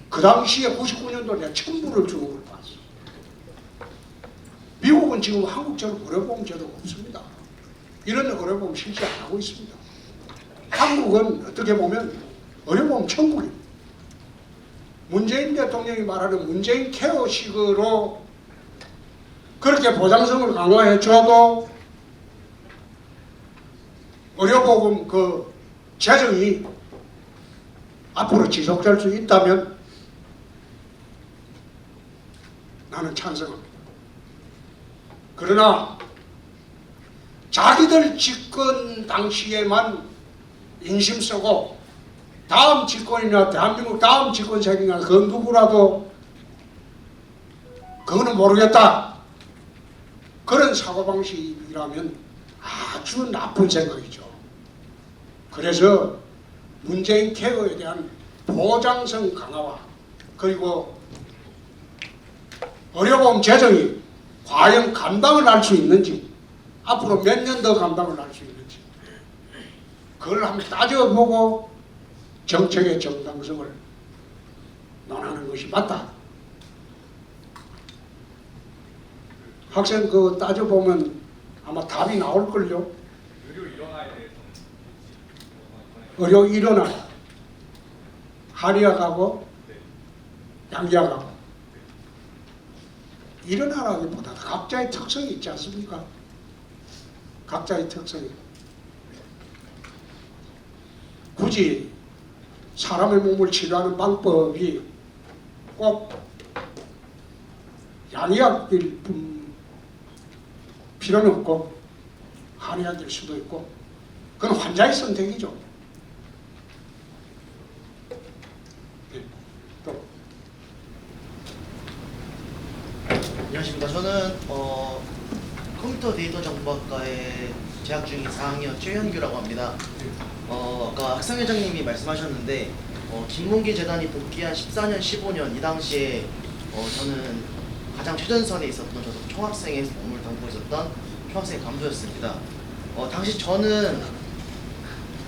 그 당시에 99년도에 1,000불을 주는 걸 봤어. 미국은 지금 한국처럼 의료보험 제도가 없습니다. 이런 의료보험 실시 안 하고 있습니다. 한국은 어떻게 보면 의료보험 천국입니다. 문재인 대통령이 말하는 문재인 케어식으로 그렇게 보장성을 강화해 줘도 의료보험 그 재정이 앞으로 지속될 수 있다면 나는 찬성합니다. 그러나 자기들 집권 당시에만 인심 쓰고 다음 집권이나 대한민국 다음 집권 세력이나 그 누구라도 그거는 모르겠다. 그런 사고방식이라면 아주 나쁜 생각이죠. 그래서 문재인 케어에 대한 보장성 강화와 그리고 의료보험 재정이 과연 감당을 할 수 있는지 앞으로 몇 년 더 감당을 할 수 있는지 그걸 한번 따져보고 정책의 정당성을 논하는 것이 맞다. 학생 그거 따져보면 아마 답이 나올걸요. 의료 일원화에 대해서는 의료 일원화 한의학하고 양의학하고 일어나라기보다 각자의 특성이 있지 않습니까? 각자의 특성이. 굳이 사람의 몸을 치료하는 방법이 꼭 양의학일 필요는 없고 한의학일 수도 있고 그건 환자의 선택이죠. 네. 또 안녕하십니까. 저는 컴퓨터 데이터 정보학과에 재학 중인 4학년 최현규라고 합니다. 아까 학생회장님이 말씀하셨는데 김문기 재단이 복귀한 14년, 15년 이 당시에 저는 가장 최전선에 있었던 저도 총학생의 업무를 담고 있었던 총학생 간부였습니다. 당시 저는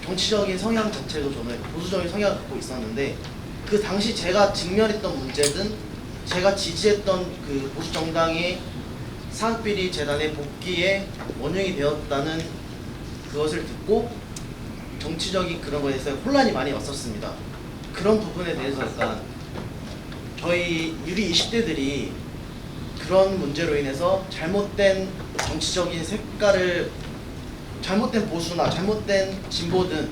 정치적인 성향 자체도 저는 보수적인 성향을 갖고 있었는데 그 당시 제가 직면했던 문제든 제가 지지했던 그 보수 정당의 사학비리 재단의 복귀에 원흉이 되었다는 그것을 듣고 정치적인 그런 거에 대해서 혼란이 많이 왔었습니다. 그런 부분에 대해서 약간 저희 유리 20대들이 그런 문제로 인해서 잘못된 정치적인 색깔을 잘못된 보수나 잘못된 진보든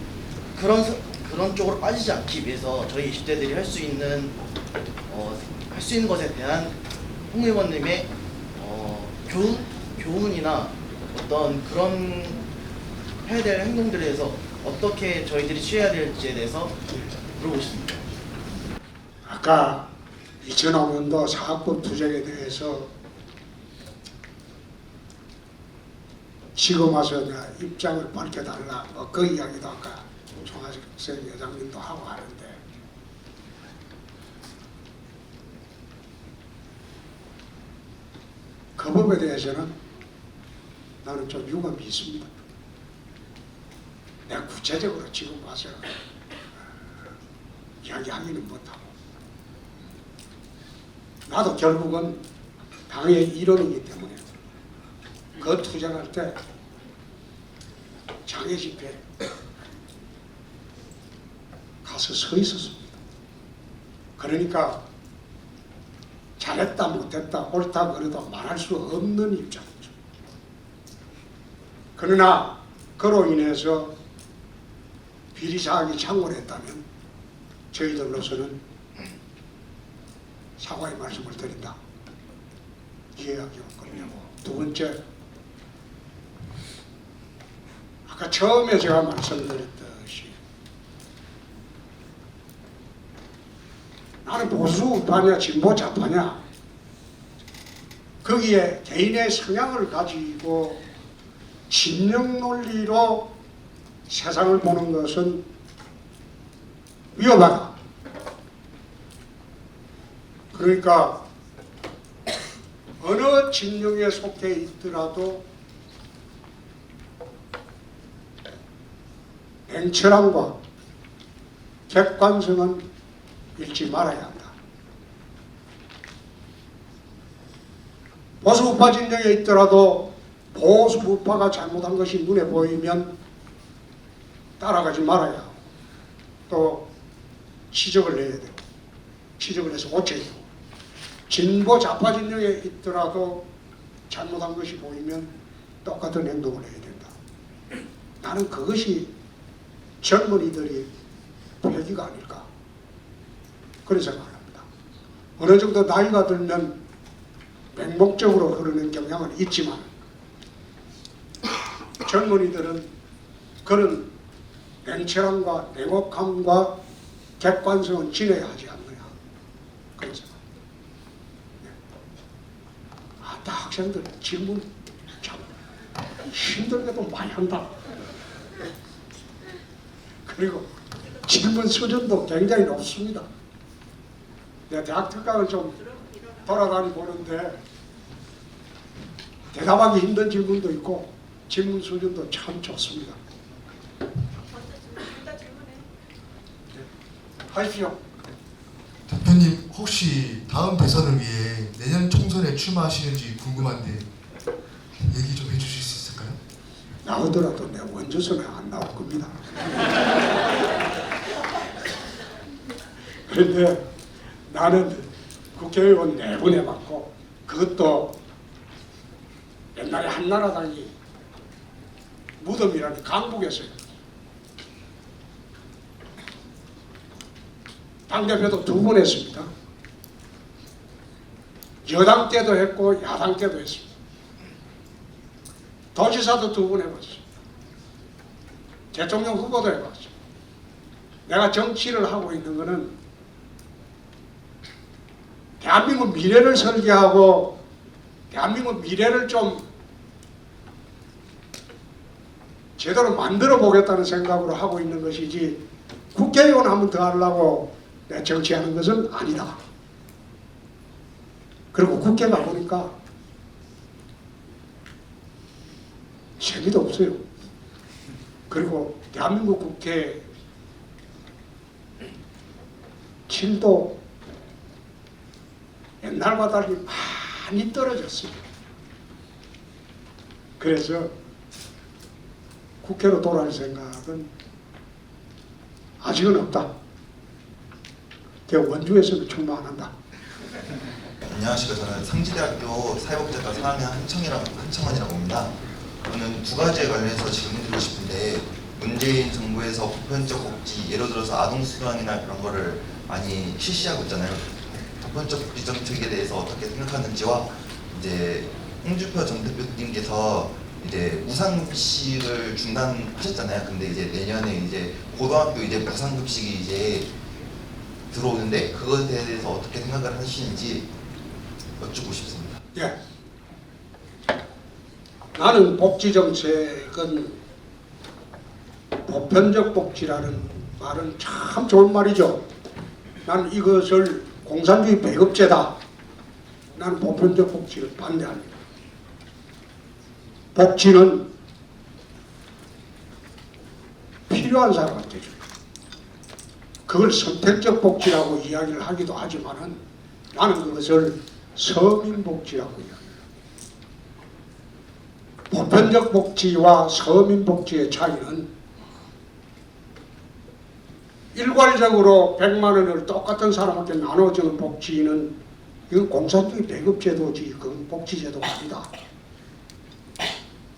그런 쪽으로 빠지지 않기 위해서 저희 20대들이 할 수 있는 것에 대한 홍 의원님의 교훈이나 어떤 그런 해야 될 행동들에 대해서 어떻게 저희들이 취해야 될지에 대해서 물어보고 싶습니다. 아까 이천학년도 사학법 투쟁에 대해서 지금 와서 입장을 밝혀달라 그 이야기도 아까 총학생 회장님도 하고 하는데 그 법에 대해서는 나는 좀 유감이 있습니다. 내가 구체적으로 지금 와서 이야기하기는 못하고 나도 결국은 당의 일원이기 때문에 그 투쟁할 때 장애 집회에 가서 서 있었습니다. 그러니까 잘했다 못했다 옳다 그래도 말할 수 없는 입장이죠. 그러나 그로 인해서 비리사항이 창궐했다면 저희들로서는 사과의 말씀을 드린다. 이해하기였거든요. 두 번째, 아까 처음에 제가 말씀드렸듯이 나는 보수 우파냐 진보 좌파냐 거기에 개인의 성향을 가지고 진영 논리로 세상을 보는 것은 위험하다. 그러니까 어느 진영에 속해 있더라도 냉철함과 객관성은 잃지 말아야 한다. 보수 우파 진영에 있더라도 보수 우파가 잘못한 것이 눈에 보이면 따라가지 말아야 하고 또 지적을 해야 되고 지적을 해서 고쳐야 되고 진보 좌파 진영에 있더라도 잘못한 것이 보이면 똑같은 행동을 해야 된다. 나는 그것이 젊은이들이 패기가 아닐까 그런 생각을 합니다. 어느 정도 나이가 들면 맹목적으로 흐르는 경향은 있지만 젊은이들은 그런 냉철함과 냉혹함과 객관성은 지내야 하지 않느냐 그런 생각. 아따 학생들 질문 참 힘들게도 많이 한다. 그리고 질문 수준도 굉장히 높습니다. 내가 대학 특강을 좀 돌아다니 보는데 대답하기 힘든 질문도 있고 질문 수준도 참 좋습니다. 하십시오. 대표님 혹시 다음 대선을 위해 내년 총선에 출마하시는지 궁금한데 얘기 좀 해주실 수 있을까요? 나오더라도 내 원조선에 안 나올 겁니다. 그런데 나는 국회의원 4번 해봤고 그것도 옛날에 한나라당이 무덤이라는 강북에서요. 당대표도 2번 했습니다. 여당 때도 했고 야당 때도 했습니다. 도지사도 2번 해봤어요. 대통령 후보도 해봤어요. 내가 정치를 하고 있는 것은 대한민국 미래를 설계하고 대한민국 미래를 좀 제대로 만들어 보겠다는 생각으로 하고 있는 것이지 국회의원 한 번 더 하려고 내가 정치하는 것은 아니다. 그리고 국회 가보니까 재미도 없어요. 그리고 대한민국 국회 질도 옛날과 달리 많이 떨어졌어요. 그래서 국회로 돌아갈 생각은 아직은 없다. 제가 원주에서는 출마 안 한다. 안녕하십니까. 저는 상지대학교 사회복지학과 4학년 한청원이라고 합니다. 저는 두 가지에 관련해서 질문드리고 싶은데, 문재인 정부에서 보편적 복지, 예를 들어서 아동수당이나 그런 거를 많이 실시하고 있잖아요. 보편적 복지 정책에 대해서 어떻게 생각하는지와, 이제 홍준표 전 대표님께서 이제 무상급식을 중단하셨잖아요. 근데 이제 내년에 이제 고등학교 이제 무상급식이 이제 들어오는데 그것에 대해서 어떻게 생각을 하시는지 여쭙고 싶습니다. 예. 나는 복지정책은 보편적 복지라는 말은 참 좋은 말이죠. 나는 이것을 공산주의 배급제다. 나는 보편적 복지를 반대합니다. 복지는 필요한 사람한테 줘요. 그걸 선택적 복지라고 이야기를 하기도 하지만은 나는 그것을 서민복지라고 이야기해요. 보편적 복지와 서민복지의 차이는 일괄적으로 100만 원을 똑같은 사람한테 나눠주는 복지는 이건 공산주의 배급제도지 그건 복지제도가 아니다.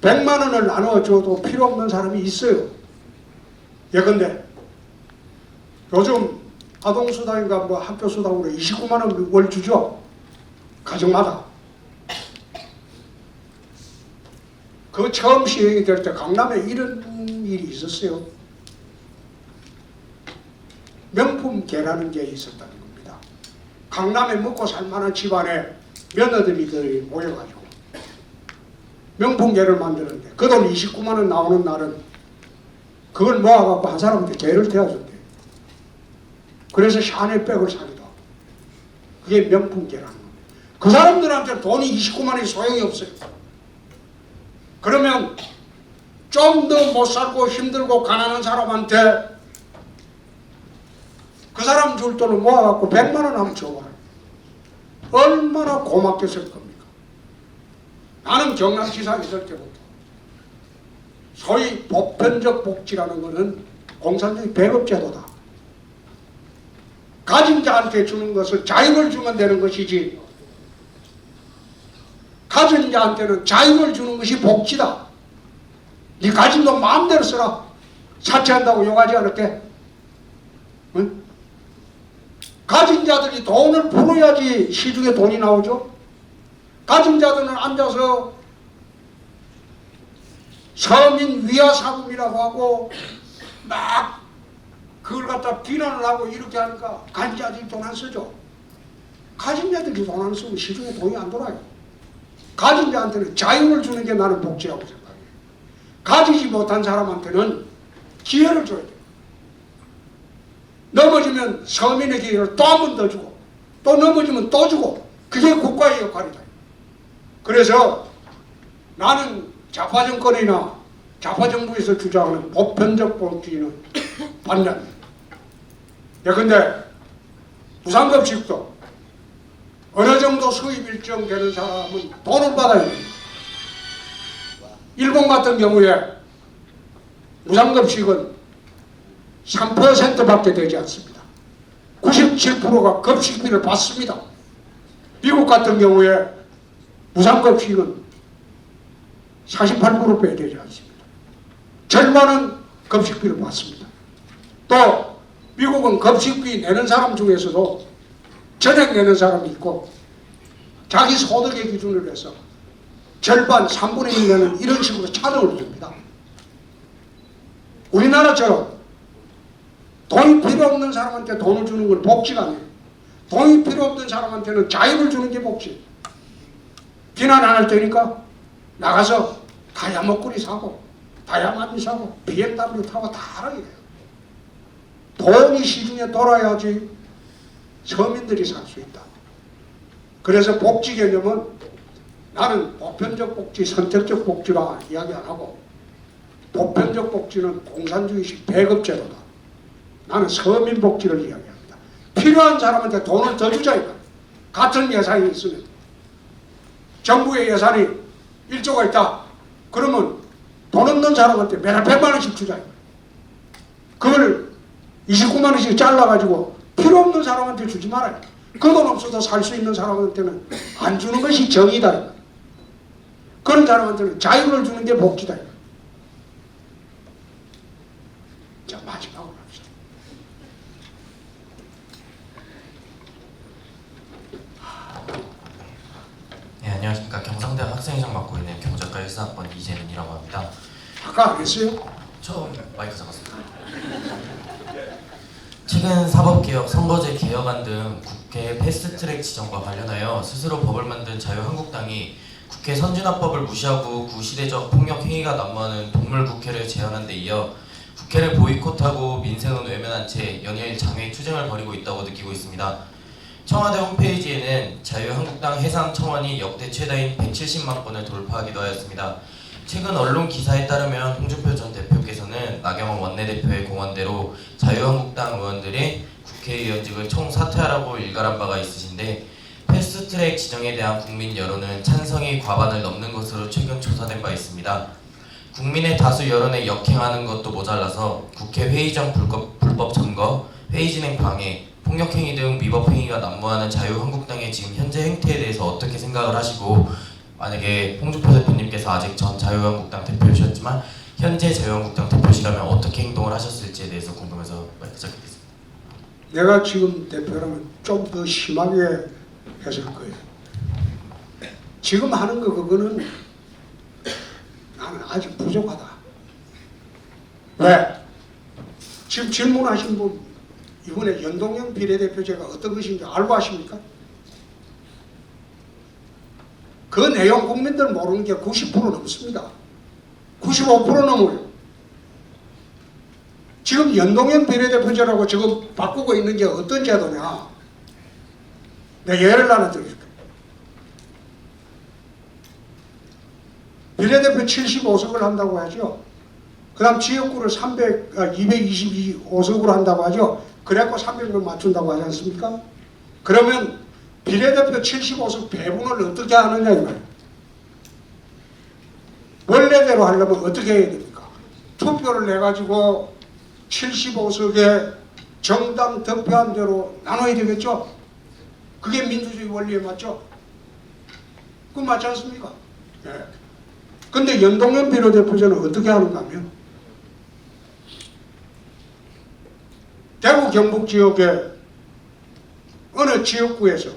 100만 원을 나눠줘도 필요 없는 사람이 있어요. 예컨대 요즘 아동수당인가 뭐 학교수당으로 29만 원 월 주죠. 가정마다. 그 처음 시행이 될 때 강남에 이런 일이 있었어요. 명품계라는 게 있었다는 겁니다. 강남에 먹고 살만한 집안에 며느리들이 모여가지고 명품계를 만드는데 그 돈 29만 원 나오는 날은 그걸 모아갖고 한 사람한테 개를 태워준대. 그래서 샤넬백을 사기도 하고. 그게 명품계라는 겁니다. 그 사람들한테 돈이 29만 원이 소용이 없어요. 그러면 좀 더 못 살고 힘들고 가난한 사람한테 그 사람 줄 돈을 모아갖고 100만 원 하면 줘봐요. 얼마나 고맙게 쓸 겁니까? 나는 경남지사 있을 때부터 소위 보편적 복지라는 것은 공산주의 배급제도다. 가진 자한테 주는 것을 자유를 주면 되는 것이지 가진 자한테는 자유를 주는 것이 복지다. 네 가진 돈 마음대로 쓰라. 사채한다고 욕하지 않을게. 응? 가진 자들이 돈을 벌어야지 시중에 돈이 나오죠. 가진 자들은 앉아서 서민 위화사금이라고 하고 막 그걸 갖다 비난을 하고 이렇게 하니까 가진 자들이 돈 안 쓰죠. 가진 자들이 돈 안 쓰면 시중에 돈이 안 돌아요. 가진 자한테는 자유를 주는 게 나는 복지라고 생각해요. 가지지 못한 사람한테는 기회를 줘야 돼요. 넘어지면 서민의 기회를 또 한 번 더 주고 또 넘어지면 또 주고 그게 국가의 역할이다. 그래서 나는 좌파 정권이나 좌파 정부에서 주장하는 보편적 복지는 반대합니다. 예컨대 무상급식도 어느 정도 수입 일정 되는 사람은 돈을 받아야 됩니다. 일본 같은 경우에 무상급식은 3%밖에 되지 않습니다. 97%가 급식비를 받습니다. 미국 같은 경우에 무상급식은 48%밖에 되지 않습니다. 절반은 급식비를 받습니다. 또 미국은 급식비 내는 사람 중에서도 전액 내는 사람이 있고 자기 소득의 기준으로 해서 절반 3분의 1 내는 이런 식으로 차등을 줍니다. 우리나라처럼 돈이 필요 없는 사람한테 돈을 주는 건 복지가 아니에요. 돈이 필요 없는 사람한테는 자유를 주는 게 복지. 비난 안 할 테니까 나가서 다이아 목걸이 사고 다이아만이 사고 BMW 타고 다 하라 이래요. 돈이 시중에 돌아야지 서민들이 살 수 있다. 그래서 복지 개념은 나는 보편적 복지, 선택적 복지라 이야기 안 하고 보편적 복지는 공산주의식 배급제도다. 나는 서민 복지를 이야기합니다. 필요한 사람한테 돈을 더 주자 이거. 같은 예산이 있으면 정부의 예산이 1조가 있다. 그러면 돈 없는 사람한테 매달 100만 원씩 주자 이거. 그걸 29만 원씩 잘라가지고 필요 없는 사람한테 주지 말아요. 그 돈 없어도 살 수 있는 사람한테는 안 주는 것이 정의다. 그런 사람한테는 자유를 주는 게 복지다. 자, 마지막으로 합시다. 네, 안녕하십니까. 경상대학 학생회장 맡고 있는 경작과 1사학번 이재민이라고 합니다. 아까 안 했어요? 처음 마이크 잡았습니다. 최근 사법개혁, 선거제 개혁안 등 국회 패스트트랙 지정과 관련하여 스스로 법을 만든 자유한국당이 국회 선진화법을 무시하고 구시대적 폭력 행위가 난무하는 동물국회를 제안한 데 이어 국회를 보이콧하고 민생은 외면한 채 연일 장외 투쟁을 벌이고 있다고 느끼고 있습니다. 청와대 홈페이지에는 자유한국당 해상 청원이 역대 최다인 170만 건을 돌파하기도 하였습니다. 최근 언론 기사에 따르면 홍준표 전 대표께서는 나경원 원내대표의 공언대로 자유한국당 의원들이 국회의원직을 총사퇴하라고 일갈한 바가 있으신데 패스트트랙 지정에 대한 국민 여론은 찬성이 과반을 넘는 것으로 최근 조사된 바 있습니다. 국민의 다수 여론에 역행하는 것도 모자라서 국회 회의장 불법 점거, 회의 진행 방해, 폭력행위 등 위법행위가 난무하는 자유한국당의 지금 현재 행태에 대해서 어떻게 생각을 하시고 만약에 홍준표 대표님께서 아직 전 자유한국당 대표이셨지만 현재 자유한국당 대표시라면 어떻게 행동을 하셨을지에 대해서 궁금해서 시작하겠습니다. 내가 지금 대표라면 좀 더 심하게 했을 거예요. 지금 하는 거 그거는 나는 아직 부족하다. 왜? 지금 질문하신 분 이번에 연동형 비례대표제가 어떤 것인지 알고 하십니까? 그 내용 국민들 모르는 게 90% 넘습니다. 95% 넘어요. 지금 연동형 비례대표제라고 지금 바꾸고 있는 게 어떤 제도냐? 내가 예를 하나 드릴게요. 비례대표 75석을 한다고 하죠. 그 다음 지역구를 222석으로 한다고 하죠. 그래갖고 300명 맞춘다고 하지 않습니까? 그러면 비례대표 75석 배분을 어떻게 하느냐 이 말이에요. 원래대로 하려면 어떻게 해야 됩니까? 투표를 내가지고 75석에 정당 득표한 대로 나눠야 되겠죠? 그게 민주주의 원리에 맞죠? 그거 맞지 않습니까? 예. 근데 연동형 비례대표제는 어떻게 하는가 하면 대구 경북 지역의 어느 지역구에서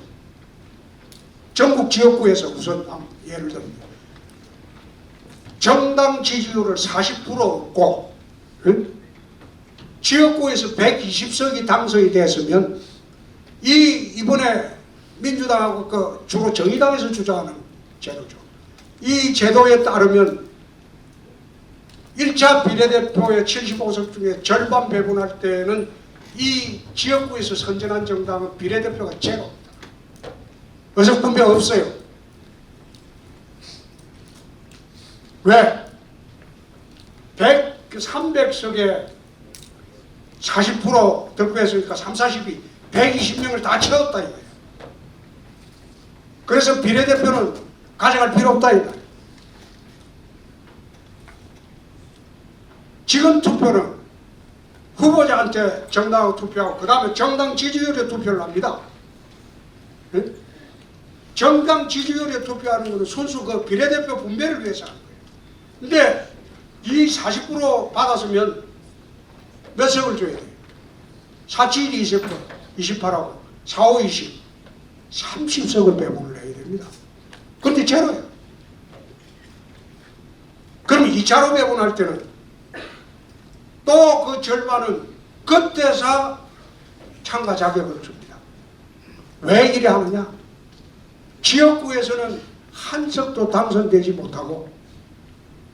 전국 지역구에서 우선 예를 들면 정당 지지율을 40% 얻고 지역구에서 120석이 당선이 됐으면 이번에 민주당하고 그 주로 정의당에서 주장하는 제도죠. 이 제도에 따르면 1차 비례대표의 75석 중에 절반 배분할 때는 이 지역구에서 선전한 정당은 비례대표가 제로입니다. 의석 분배 없어요. 왜? 300석에 40% 득표했으니까 30, 40이 120명을 다 채웠다 이거예요. 그래서 비례대표는 가져갈 필요 없다 이거예요. 지금 투표는 후보자한테 정당하고 투표하고 그 다음에 정당 지지율에 투표를 합니다. 네? 정당 지지율에 투표하는 것은 순수 그 비례대표 분배를 위해서 하는 거예요. 근데 이 40% 받았으면 몇 석을 줘야 돼요? 471이 28하고 45, 20 30석을 배분을 해야 됩니다. 그런데 제로예요. 그럼 2차로 배분할 때는 또 그 절반은 그때서 참가 자격을 줍니다. 왜 이래 하느냐? 지역구에서는 한 석도 당선되지 못하고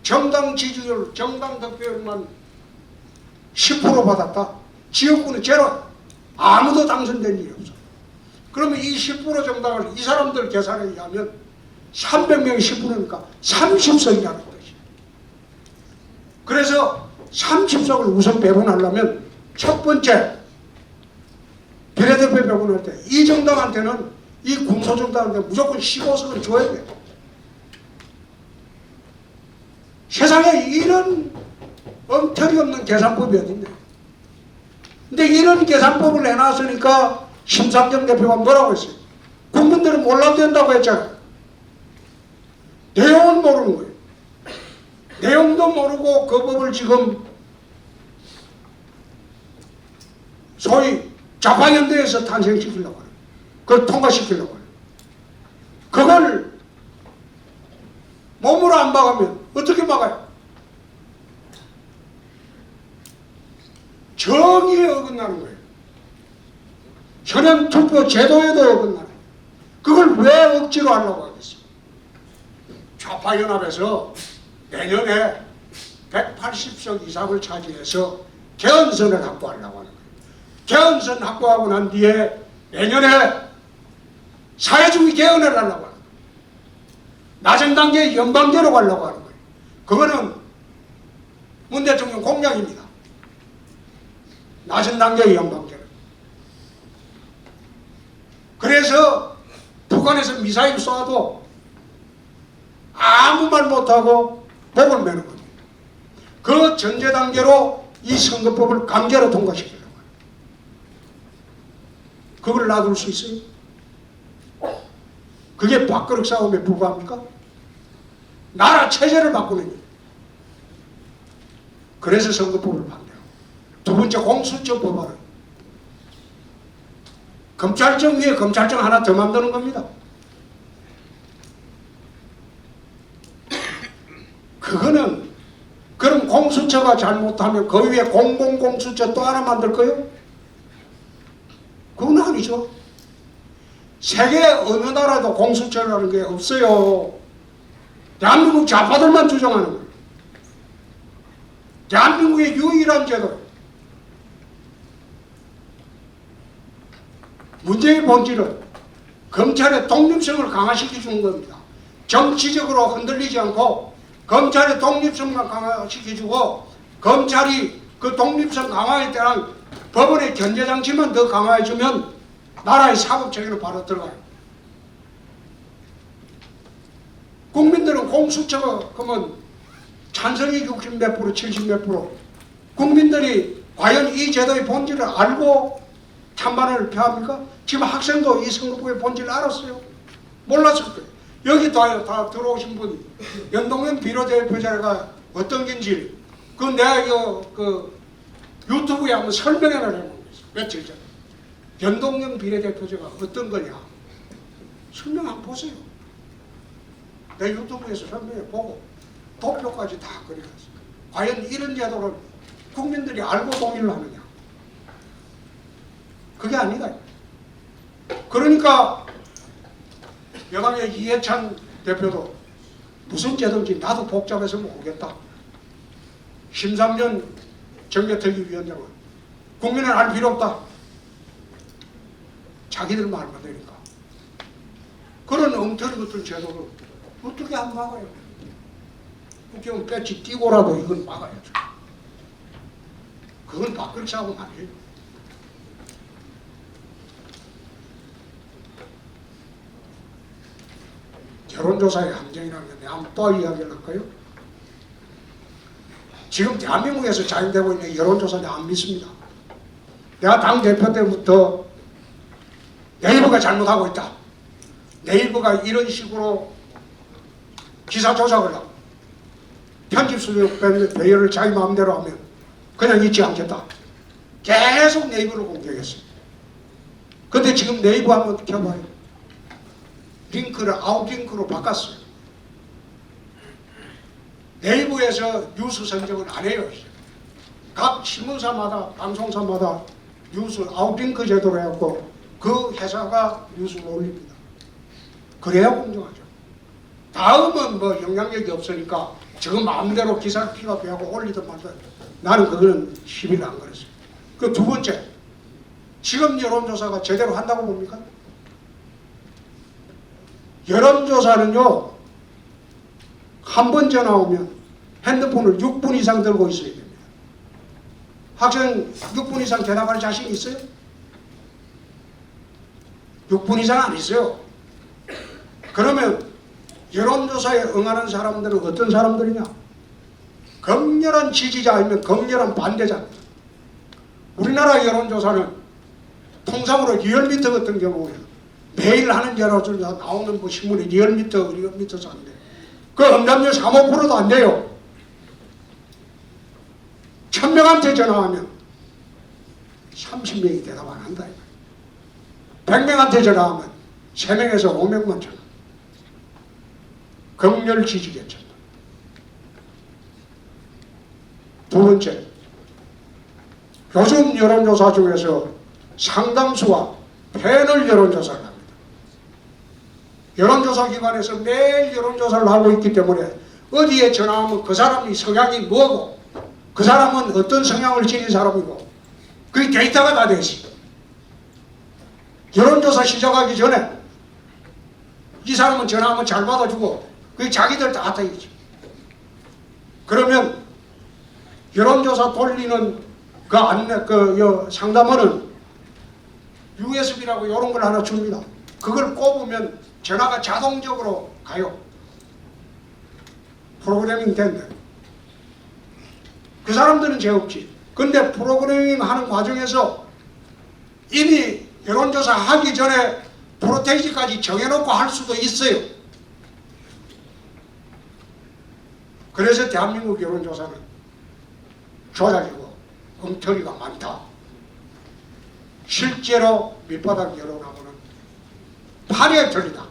정당 지지율, 정당 득표율만 10% 받았다. 지역구는 제로. 아무도 당선된 일이 없어. 그러면 이 10% 정당을 이 사람들 계산에 의하면 300명이 10%니까 30석이라는 거지. 그래서 30석을 우선 배분하려면 첫 번째 비례대표 배분할 때 이 정당한테는 이 군소정당한테 무조건 15석을 줘야 돼. 세상에 이런 엉터리 없는 계산법이 어딨네. 근데 이런 계산법을 내놨으니까 심상정 대표가 뭐라고 했어요? 국민들은 몰라도 된다고 했잖아요. 내용은 모르는 거예요. 내용도 모르고 그 법을 지금 소위 좌파연대에서 탄생시키려고 해요. 그걸 통과시키려고 해요. 그걸 몸으로 안 막으면 어떻게 막아요? 정의에 어긋나는 거예요. 현행 투표 제도에도 어긋나는 거예요. 그걸 왜 억지로 하려고 하겠어요? 좌파연합에서 내년에 180석 이상을 차지해서 개헌선을 확보하려고 하는 거예요. 개헌선 확보하고 난 뒤에 내년에 사회주의 개헌을 하려고 하는 거예요. 낮은 단계 연방제로 가려고 하는 거예요. 그거는 문 대통령 공약입니다. 낮은 단계의 연방제로. 그래서 북한에서 미사일 쏴도 아무 말 못하고 목을 매는 겁니다. 그 전제 단계로 이 선거법을 강제로 통과시키려고 해요. 그걸 놔둘 수 있어요? 그게 밥그릇 싸움에 불과합니까? 나라 체제를 바꾸는 거예요. 그래서 선거법을 반대하고. 두 번째 공수처 법안은 검찰청 위에 검찰청 하나 더 만드는 겁니다. 그거는 그럼 공수처가 잘못하면 그 위에 공공공수처 또 하나 만들 거예요? 그건 아니죠. 세계 어느 나라도 공수처라는 게 없어요. 대한민국 좌파들만 주장하는 거예요. 대한민국의 유일한 제도예요. 문제의 본질은 검찰의 독립성을 강화시켜 주는 겁니다. 정치적으로 흔들리지 않고 검찰의 독립성만 강화시켜주고 검찰이 그 독립성 강화에 대한 법원의 견제장치만 더 강화해주면 나라의 사법체계는 바로 들어가요. 국민들은 공수처가 그러면 찬성이 60 몇 프로, 70 몇 프로. 국민들이 과연 이 제도의 본질을 알고 찬반을 표합니까? 지금 학생도 이 선거법의 본질을 알았어요. 몰랐을 거예요. 여기 다 들어오신 분이 연동형 비례대표제가 어떤 건지 그 내가 그 유튜브에 한번 설명을 해놓은 거예요. 며칠 전에. 연동형 비례대표제가 어떤 거냐. 설명 한번 보세요. 내 유튜브에서 설명해 보고 도표까지 다 그려놨어요. 과연 이런 제도를 국민들이 알고 동의를 하느냐. 그게 아니다. 그러니까 여당의 이해찬 대표도 무슨 제도인지 나도 복잡해서 모르겠다. 심상정 정개특위위원장은 국민은 알 필요 없다. 자기들 말만 되니까. 그런 엉터리 같은 제도를 어떻게 안 막아요? 국회의원 배치 띄고라도 이건 막아야죠. 그건 밥그릇 싸움 아니에요. 여론조사의 함정이라는 건데 한번 또 이야기를 할까요? 지금 대한민국에서 자행되고 있는 여론조사는 안 믿습니다. 내가 당대표 때부터 네이버가 잘못하고 있다. 네이버가 이런 식으로 기사 조작을 하고 편집 수준 배열을 자기 마음대로 하면 그냥 잊지 않겠다. 계속 네이버를 공격했어요. 근데 지금 네이버 한번 켜봐요. 링크를 아웃링크로 바꿨어요. 네이버에서 뉴스 선정을 안 해요. 각 신문사마다 방송사마다 뉴스 아웃링크 제도로 해갖고 그 회사가 뉴스를 올립니다. 그래야 공정하죠. 다음은 뭐 영향력이 없으니까 지금 마음대로 기사를 피가 배하고 올리든 말든 나는 그거는 시비를 안 걸었어요. 그 두 번째, 지금 여론조사가 제대로 한다고 봅니까? 여론조사는요, 한 번 전화 오면 핸드폰을 6분 이상 들고 있어야 됩니다. 학생 6분 이상 대답할 자신 있어요? 6분 이상 안 있어요. 그러면 여론조사에 응하는 사람들은 어떤 사람들이냐? 격렬한 지지자 아니면 격렬한 반대자입니다. 우리나라 여론조사는 통상으로 리얼미터 같은 경우에 매일 하는 여론조사 나오는 뭐 신문에 리얼미터사인데 그 응답률 3, 5%도 안 돼요. 1000명한테 전화하면 30명이 대답 안 한다. 100명한테 전화하면 3명에서 5명만 전화. 격렬 지지겠죠. 두 번째, 요즘 여론조사 중에서 상당수가 패널 여론조사를 합니다. 여론조사 기관에서 매일 여론조사를 하고 있기 때문에 어디에 전화하면 그 사람이 성향이 뭐고 그 사람은 어떤 성향을 지닌 사람이고 그게 데이터가 다 돼 있습니다. 여론조사 시작하기 전에 이 사람은 전화하면 잘 받아주고 그게 자기들 다 있죠. 그러면 여론조사 돌리는 그 안내, 상담원은 USB라고 이런 걸 하나 줍니다. 그걸 꼽으면 전화가 자동적으로 가요. 프로그래밍 된대. 그 사람들은 죄 없지. 근데 프로그래밍 하는 과정에서 이미 여론조사 하기 전에 프로테이지까지 정해놓고 할 수도 있어요. 그래서 대한민국 여론조사는 조작이고 엉터리가 많다. 실제로 밑바닥 여론하고는 판이 틀리다.